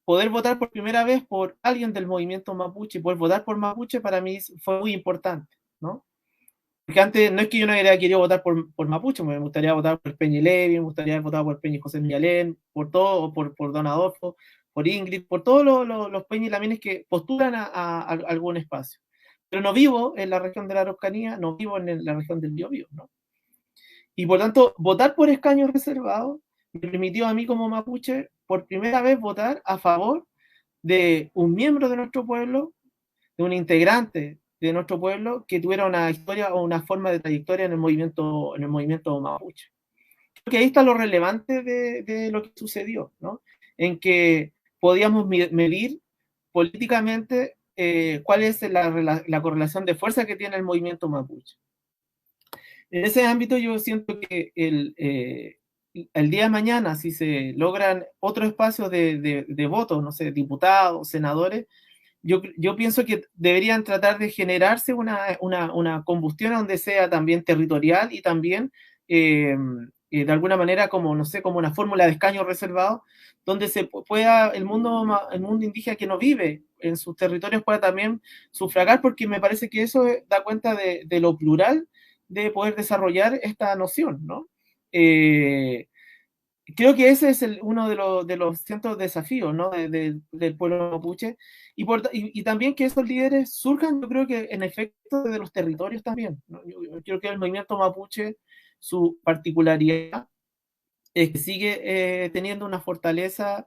poder votar por primera vez por alguien del movimiento mapuche, poder votar por mapuche, para mí fue muy importante, ¿no? Porque antes no es que yo no hubiera querido votar por mapuche, me gustaría votar por Peña Levi, me gustaría haber votado por Peña José Millalén, por todo, por Don Adolfo, por Ingrid, por todos los Peña y Lamines que postulan a algún espacio. Pero no vivo en la región de la Araucanía, no vivo en la región del Biobío, ¿no? Y por tanto, votar por escaños reservados me permitió a mí como mapuche por primera vez votar a favor de un miembro de nuestro pueblo, de un integrante de nuestro pueblo que tuviera una historia o una forma de trayectoria en el movimiento mapuche. Creo que ahí está lo relevante de lo que sucedió, ¿no? En que podíamos medir políticamente cuál es la correlación de fuerza que tiene el movimiento mapuche. En ese ámbito yo siento que el día de mañana, si se logran otros espacios de voto, no sé, diputados, senadores, yo pienso que deberían tratar de generarse una combustión donde sea también territorial y también de alguna manera como, no sé, como una fórmula de escaños reservados, donde se pueda el mundo indígena que no vive en sus territorios pueda también sufragar, porque me parece que eso da cuenta de lo plural de poder desarrollar esta noción, ¿no? creo que ese es uno de los cientos desafíos, ¿no? Del pueblo mapuche, y también que esos líderes surjan, yo creo que en efecto de los territorios también, ¿no? Yo creo que el movimiento mapuche, su particularidad es que sigue teniendo una fortaleza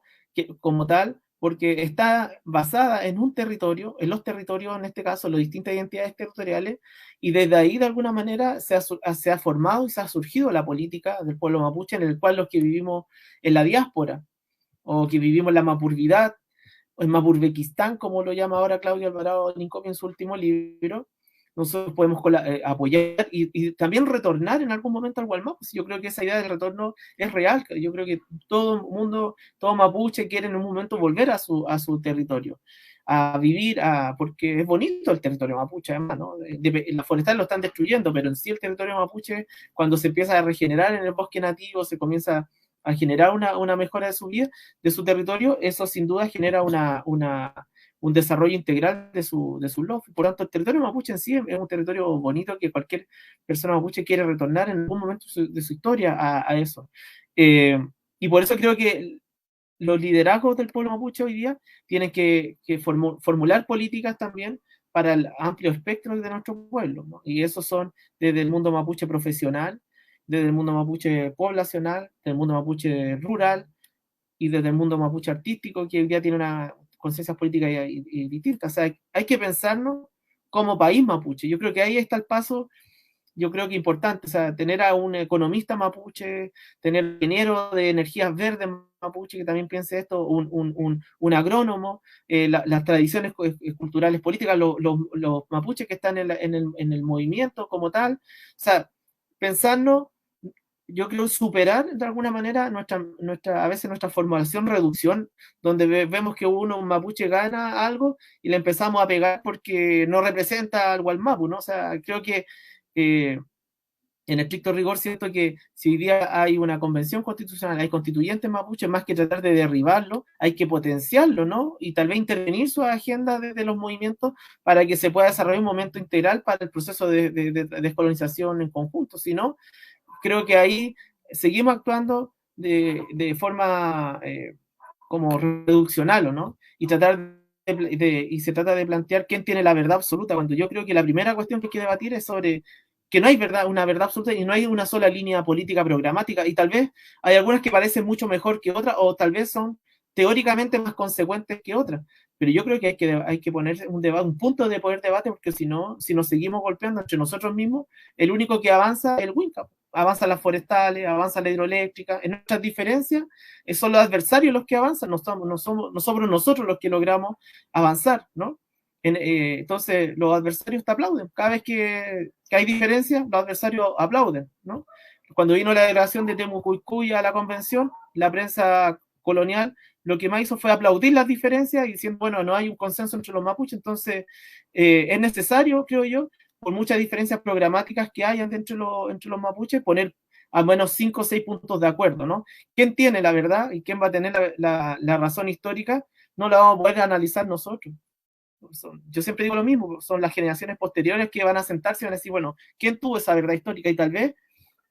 como tal, porque está basada en un territorio, en los territorios, en este caso, las distintas identidades territoriales, y desde ahí, de alguna manera, se ha formado y se ha surgido la política del pueblo mapuche, en el cual los que vivimos en la diáspora, o que vivimos en la mapurvidad, o en Mapurbequistán, como lo llama ahora Claudio Alvarado Lincopi en su último libro, nosotros podemos apoyar y también retornar en algún momento al Gualmapu. Yo creo que esa idea del retorno es real. Yo creo que todo mundo, todo mapuche quiere en un momento volver a su territorio, a vivir, porque es bonito el territorio mapuche, además, ¿no? Las forestales lo están destruyendo, pero en sí el territorio mapuche, cuando se empieza a regenerar en el bosque nativo, se comienza a generar una mejora de su vida, de su territorio, eso sin duda genera un desarrollo integral de su LOF. Por tanto, el territorio mapuche en sí es un territorio bonito que cualquier persona mapuche quiere retornar en algún momento de su historia a eso. Y por eso creo que los liderazgos del pueblo mapuche hoy día tienen que formular políticas también para el amplio espectro de nuestro pueblo, ¿no? Y esos son desde el mundo mapuche profesional, desde el mundo mapuche poblacional, del mundo mapuche rural y desde el mundo mapuche artístico, que hoy día tiene una conciencia política y distinta. O sea, hay que pensarnos como país mapuche. Yo creo que ahí está el paso, yo creo que importante, o sea, tener a un economista mapuche, tener un ingeniero de energías verdes mapuche que también piense esto, un agrónomo, las tradiciones culturales políticas, los mapuches que están en el movimiento como tal, o sea, pensarnos, yo creo, superar de alguna manera a veces nuestra formación reducción, donde vemos que un mapuche gana algo y le empezamos a pegar porque no representa al Gualmapu, ¿no? O sea, creo que en estricto rigor siento que si hoy día hay una convención constitucional, hay constituyentes mapuches, más que tratar de derribarlo, hay que potenciarlo, ¿no? Y tal vez intervenir su agenda de los movimientos para que se pueda desarrollar un momento integral para el proceso de descolonización en conjunto. Si no, creo que ahí seguimos actuando de forma como reduccional, ¿no? Y se trata de plantear quién tiene la verdad absoluta, cuando yo creo que la primera cuestión que hay que debatir es sobre que no hay una verdad absoluta y no hay una sola línea política programática, y tal vez hay algunas que parecen mucho mejor que otras, o tal vez son teóricamente más consecuentes que otras, pero yo creo que hay que poner un punto de poder debate, porque si no, si nos seguimos golpeando entre nosotros mismos, el único que avanza es el WINCAP, avanzan las forestales, avanza la hidroeléctrica. En nuestras diferencias son los adversarios los que avanzan, no somos nosotros los que logramos avanzar, ¿no? Entonces los adversarios te aplauden. Cada vez que hay diferencias, los adversarios aplauden, ¿no? Cuando vino la declaración de Temucuicui a la convención, la prensa colonial lo que más hizo fue aplaudir las diferencias y diciendo, bueno, no hay un consenso entre los mapuches, entonces es necesario, creo yo, por muchas diferencias programáticas que hay entre los mapuches, poner al menos 5 o 6 puntos de acuerdo, ¿no? ¿Quién tiene la verdad y quién va a tener la razón histórica? No la vamos a poder analizar nosotros. Yo siempre digo lo mismo, son las generaciones posteriores que van a sentarse y van a decir, bueno, ¿quién tuvo esa verdad histórica? Y tal vez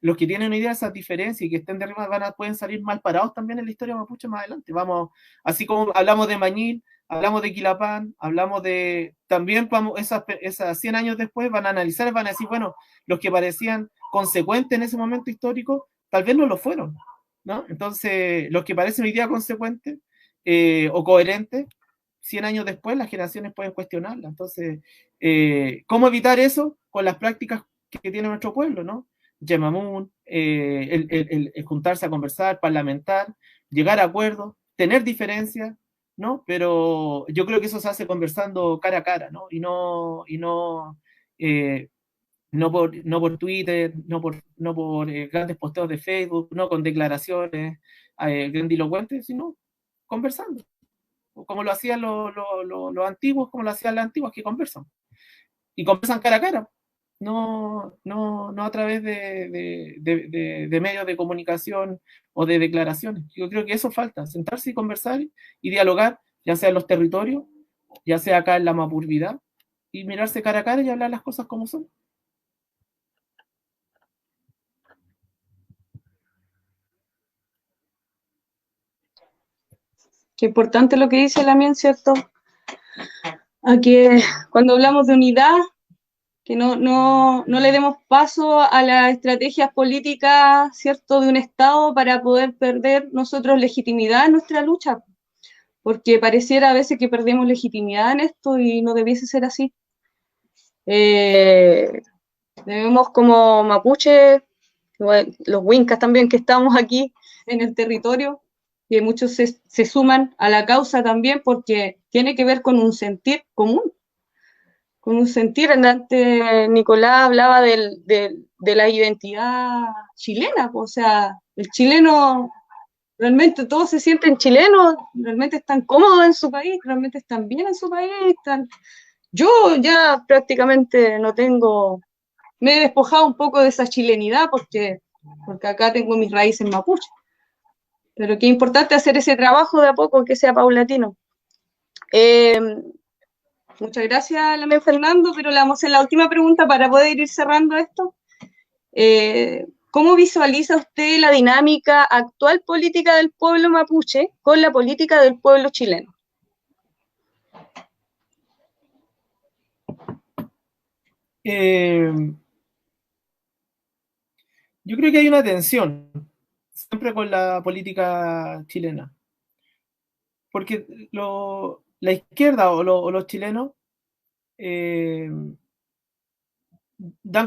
los que tienen una idea de esas diferencias y que estén de arriba pueden salir mal parados también en la historia mapuche más adelante. Vamos, así como hablamos de Mañil, hablamos de Quilapán, hablamos de, también vamos, esas 100 años después van a analizar, van a decir, bueno, los que parecían consecuentes en ese momento histórico, tal vez no lo fueron, ¿no? Entonces, los que parecen hoy día consecuentes o coherentes, 100 años después las generaciones pueden cuestionarla. Entonces, ¿cómo evitar eso? Con las prácticas que tiene nuestro pueblo, ¿no? Yemamun, el juntarse a conversar, parlamentar, llegar a acuerdos, tener diferencias, ¿no? Pero yo creo que eso se hace conversando cara a cara, ¿no? Y no por Twitter, no por grandes posteos de Facebook, no con declaraciones grandilocuentes, sino conversando, como lo hacían los antiguos, como lo hacían las antiguas que conversan. Y conversan cara a cara, no a través de medios de comunicación o de declaraciones. Yo creo que eso falta, sentarse y conversar y dialogar, ya sea en los territorios, ya sea acá en la mapurvidad, y mirarse cara a cara y hablar las cosas como son. Qué importante lo que dice Lamien, ¿cierto? A que cuando hablamos de unidad, que no le demos paso a las estrategias políticas, ¿cierto?, de un Estado para poder perder nosotros legitimidad en nuestra lucha, porque pareciera a veces que perdemos legitimidad en esto y no debiese ser así. Debemos como mapuche, los wincas también que estamos aquí en el territorio, que muchos se suman a la causa también porque tiene que ver con un sentir común, con un sentir. Antes Nicolás hablaba de la identidad chilena, o sea, el chileno, realmente todos se sienten chilenos, realmente están cómodos en su país, realmente están bien en su país. Yo ya prácticamente no tengo, me he despojado un poco de esa chilenidad porque acá tengo mis raíces mapuche. Pero qué importante hacer ese trabajo de a poco, que sea paulatino. Muchas gracias, Lamien Fernando, pero le vamos a hacer la última pregunta para poder ir cerrando esto. ¿Cómo visualiza usted la dinámica actual política del pueblo mapuche con la política del pueblo chileno? Yo creo que hay una tensión siempre con la política chilena, porque la izquierda o los chilenos dan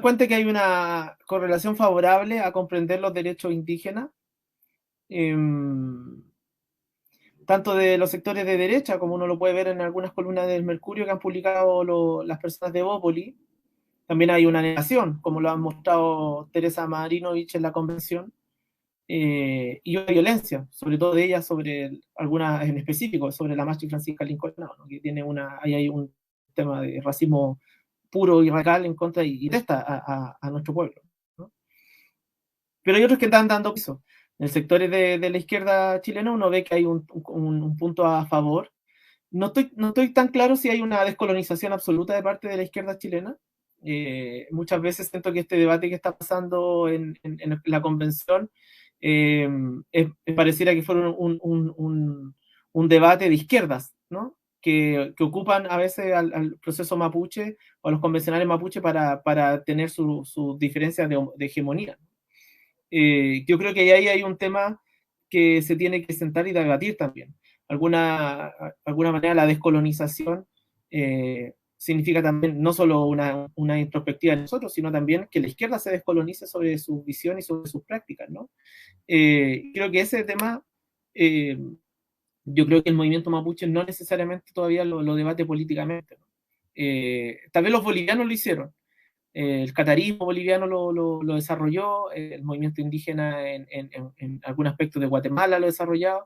cuenta que hay una correlación favorable a comprender los derechos indígenas, tanto de los sectores de derecha, como uno lo puede ver en algunas columnas del Mercurio que han publicado las personas de Bópoli. También hay una negación, como lo ha mostrado Teresa Marinovich en la convención, y una violencia, sobre todo de ella, sobre algunas en específico, sobre la Machi Francisca Lincoln, ¿no? Que tiene ahí hay un tema de racismo puro y radical en contra y detesta a nuestro pueblo, ¿no? Pero hay otros que están dando piso. En el sector de la izquierda chilena uno ve que hay un punto a favor. No estoy tan claro si hay una descolonización absoluta de parte de la izquierda chilena. Muchas veces siento que este debate que está pasando en la convención pareciera que fuera un debate de izquierdas, ¿no? Que ocupan a veces al proceso mapuche o a los convencionales mapuche para tener sus diferencias de hegemonía. Yo creo que ahí hay un tema que se tiene que sentar y debatir también. Alguna manera la descolonización significa también no solo una introspectiva de nosotros, sino también que la izquierda se descolonice sobre sus visiones y sobre sus prácticas, ¿no? Creo que ese tema, yo creo que el movimiento mapuche no necesariamente todavía lo debate políticamente, ¿no? Tal vez los bolivianos lo hicieron. El catarismo boliviano lo desarrolló, el movimiento indígena en algún aspecto de Guatemala lo ha desarrollado.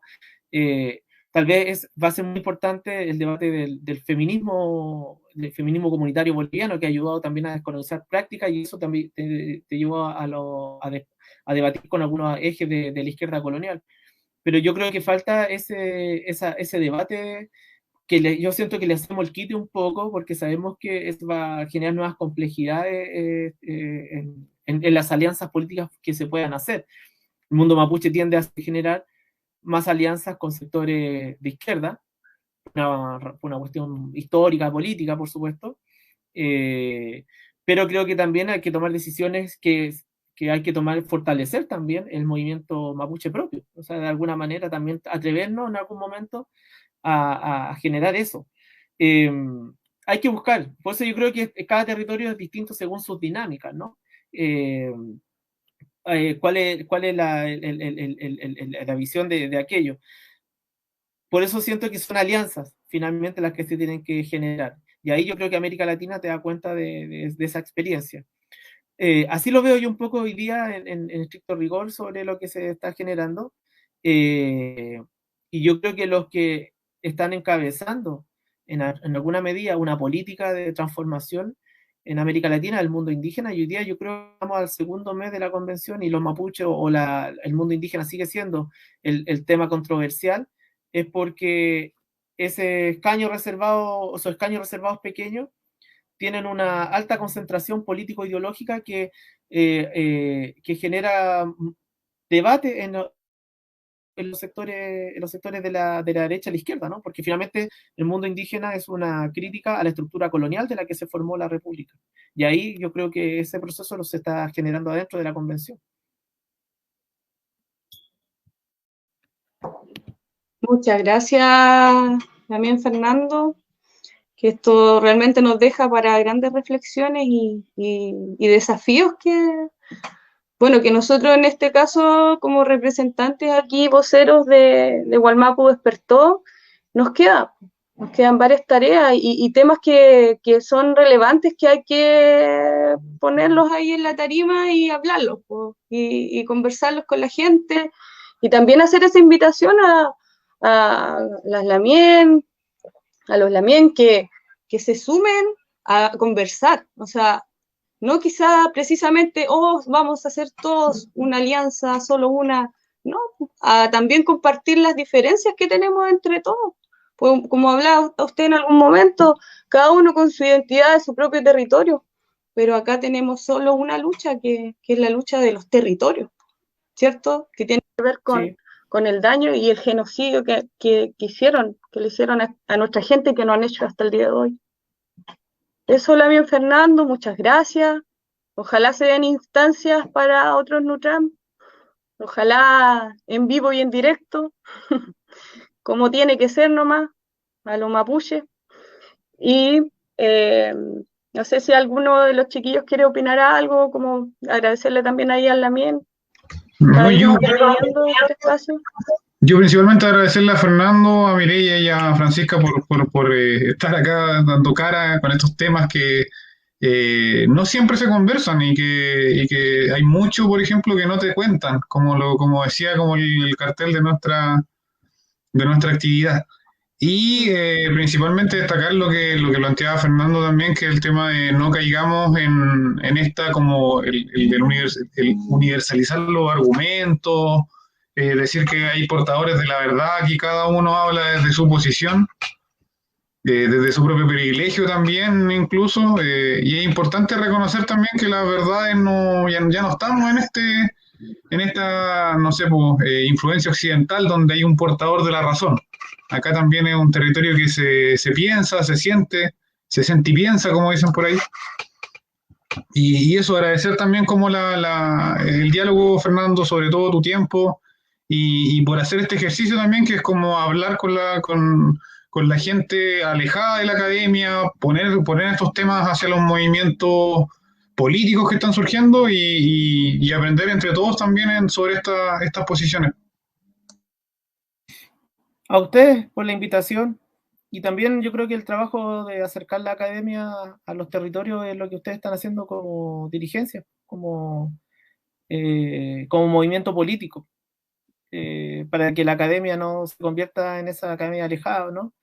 Tal vez va a ser muy importante el debate del feminismo comunitario boliviano, que ha ayudado también a descolonizar prácticas, y eso también te llevó a debatir con algunos ejes de la izquierda colonial. Pero yo creo que falta ese debate que yo siento que le hacemos el quite un poco, porque sabemos que esto va a generar nuevas complejidades en las alianzas políticas que se puedan hacer. El mundo mapuche tiende a generar más alianzas con sectores de izquierda, una cuestión histórica, política, por supuesto, pero creo que también hay que tomar decisiones que hay que fortalecer también el movimiento mapuche propio, o sea, de alguna manera también atrevernos en algún momento a generar eso. Hay que buscar, por eso yo creo que cada territorio es distinto según sus dinámicas, ¿no? ¿Cuál es la visión de aquello? Por eso siento que son alianzas finalmente las que se tienen que generar, y ahí yo creo que América Latina te da cuenta de esa experiencia. Así lo veo yo un poco hoy día en estricto rigor sobre lo que se está generando, y yo creo que los que están encabezando en alguna medida una política de transformación en América Latina, el mundo indígena, y hoy día yo creo que vamos al segundo mes de la convención y los mapuches el mundo indígena sigue siendo el tema controversial, es porque ese escaño reservado, esos escaños reservados pequeños, tienen una alta concentración político-ideológica que genera debate en los sectores de la derecha a la izquierda, ¿no? Porque finalmente el mundo indígena es una crítica a la estructura colonial de la que se formó la República. Y ahí yo creo que ese proceso lo se está generando adentro de la convención. Muchas gracias también, Fernando, que esto realmente nos deja para grandes reflexiones y desafíos bueno, que nosotros en este caso, como representantes aquí, voceros de Wallmapu Despertó, nos quedan varias tareas y temas que son relevantes, que hay que ponerlos ahí en la tarima y hablarlos, pues, y conversarlos con la gente, y también hacer esa invitación a las Lamien, a los Lamien que se sumen a conversar, o sea, no quizá precisamente, vamos a hacer todos una alianza, solo una, no, a también compartir las diferencias que tenemos entre todos. Pues, como hablaba usted en algún momento, cada uno con su identidad de su propio territorio, pero acá tenemos solo una lucha, que es la lucha de los territorios, ¿cierto? Que tiene que ver con el daño y el genocidio que le hicieron a nuestra gente, que nos han hecho hasta el día de hoy. Eso, Lamien Fernando, muchas gracias. Ojalá se den instancias para otros Nutram. Ojalá en vivo y en directo, como tiene que ser nomás, a los mapuches. Y no sé si alguno de los chiquillos quiere opinar algo, como agradecerle también ahí a Lamien. No, yo principalmente agradecerle a Fernando, a Mireia y a Francisca por estar acá dando cara con estos temas que no siempre se conversan y que hay mucho, por ejemplo, que no te cuentan, como decía, como el cartel de nuestra actividad. Y principalmente destacar lo que planteaba Fernando también, que el tema de no caigamos en esta, como el universalizar los argumentos, decir que hay portadores de la verdad, aquí cada uno habla desde su posición, desde su propio privilegio también incluso, y es importante reconocer también que las verdades ya no estamos en esta, no sé, influencia occidental donde hay un portador de la razón. Acá también es un territorio que se piensa, se siente y piensa, como dicen por ahí. Y eso, agradecer también como el diálogo, Fernando, sobre todo tu tiempo, y por hacer este ejercicio también, que es como hablar con la gente alejada de la academia, poner estos temas hacia los movimientos políticos que están surgiendo y aprender entre todos también sobre estas posiciones. A ustedes por la invitación, y también yo creo que el trabajo de acercar la academia a los territorios es lo que ustedes están haciendo como dirigencia, como movimiento político, para que la academia no se convierta en esa academia alejada, ¿no?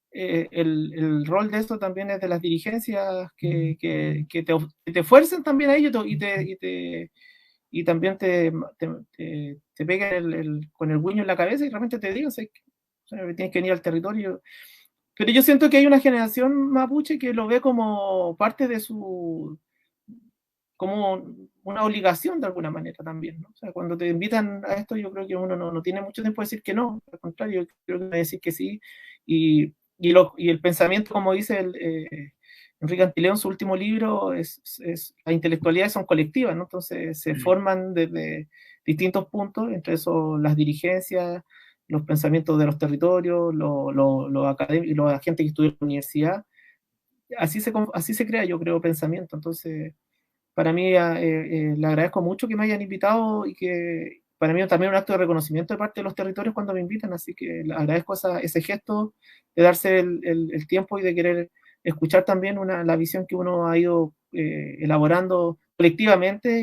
El rol de eso también es de las dirigencias que te fuercen también a ello y también te peguen con el guiño en la cabeza y realmente te digan, tienes que venir al territorio. Pero yo siento que hay una generación mapuche que lo ve como parte de como una obligación de alguna manera también, ¿no? O sea, cuando te invitan a esto, yo creo que uno no tiene mucho tiempo de decir que no, al contrario, yo creo que hay que decir que sí, y el pensamiento, como dice Enrique Antileón, su último libro, las intelectualidades son colectivas, ¿no? Entonces se forman desde distintos puntos, entre eso las dirigencias, los pensamientos de los territorios, los académicos, los agentes que estudian en la universidad. Así se crea, yo creo, pensamiento. Entonces, para mí, le agradezco mucho que me hayan invitado y que para mí también es un acto de reconocimiento de parte de los territorios cuando me invitan, así que le agradezco ese gesto de darse el tiempo y de querer escuchar también la visión que uno ha ido elaborando colectivamente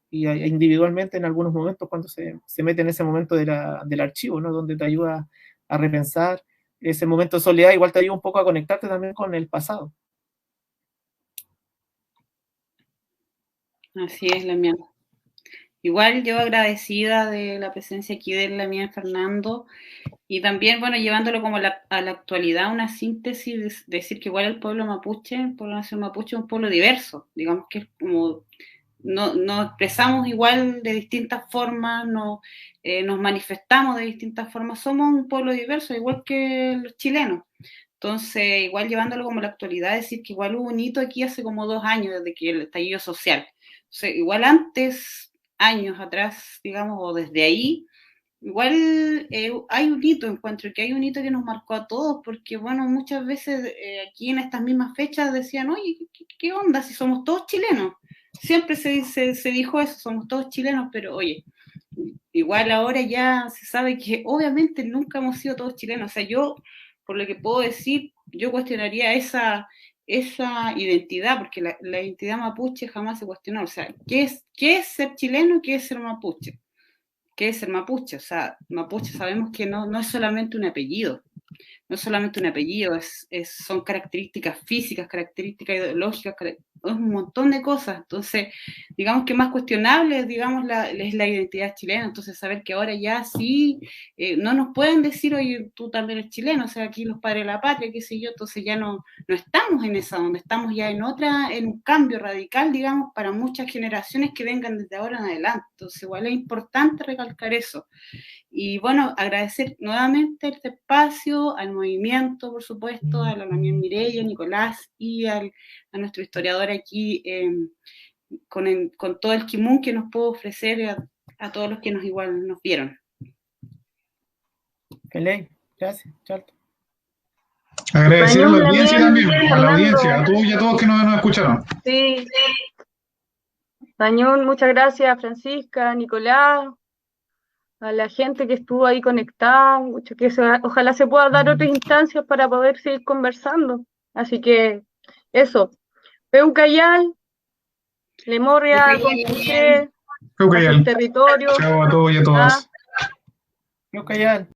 y individualmente en algunos momentos cuando se mete en ese momento del archivo, ¿no? Donde te ayuda a repensar ese momento de soledad, igual te ayuda un poco a conectarte también con el pasado. Así es, Lamien. Igual yo agradecida de la presencia aquí de Lamien Fernando y también, bueno, llevándolo como a la actualidad, una síntesis, decir que igual el pueblo mapuche, el pueblo nación mapuche es un pueblo diverso, digamos que es como nos expresamos igual de distintas formas, nos manifestamos de distintas formas, somos un pueblo diverso, igual que los chilenos. Entonces, igual llevándolo como a la actualidad, decir que igual hubo un hito aquí hace como 2 años desde que el estallido social. O sea, igual antes, años atrás, digamos, o desde ahí, igual hay un hito, encuentro que hay un hito que nos marcó a todos, porque bueno, muchas veces aquí en estas mismas fechas decían, oye, ¿qué onda si somos todos chilenos? Siempre se dijo eso, somos todos chilenos, pero oye, igual ahora ya se sabe que obviamente nunca hemos sido todos chilenos. O sea, yo, por lo que puedo decir, yo cuestionaría esa identidad, porque la identidad mapuche jamás se cuestionó. O sea, ¿qué es ser chileno y qué es ser mapuche? ¿Qué es ser mapuche? O sea, mapuche sabemos que no es solamente un apellido, no es solamente un apellido, son características físicas, características ideológicas, es un montón de cosas. Entonces, digamos que más cuestionable, digamos, es la identidad chilena. Entonces, saber que ahora ya sí, no nos pueden decir, oye, tú también eres chileno, o sea, aquí los padres de la patria, qué sé yo, entonces ya no estamos en esa onda, estamos ya en un cambio radical, digamos, para muchas generaciones que vengan desde ahora en adelante. Entonces, igual es importante recalcar eso. Y bueno, agradecer nuevamente este espacio, al movimiento, por supuesto, a la Damián Mireya, Nicolás y a nuestro historiador aquí, con todo el kimun que nos puede ofrecer a todos los que igual nos vieron. Gracias, Charto. Agradecer a la audiencia también, a la audiencia, a todos y a todos que nos escucharon. Sí. Dañón, muchas gracias, Francisca, Nicolás, a la gente que estuvo ahí conectada, ojalá se pueda dar otras instancias para poder seguir conversando. Así que eso, Peucayal, Lemoria, Compuché, Peucayal. Territorio. Chao a todos y a todas. Peucayal.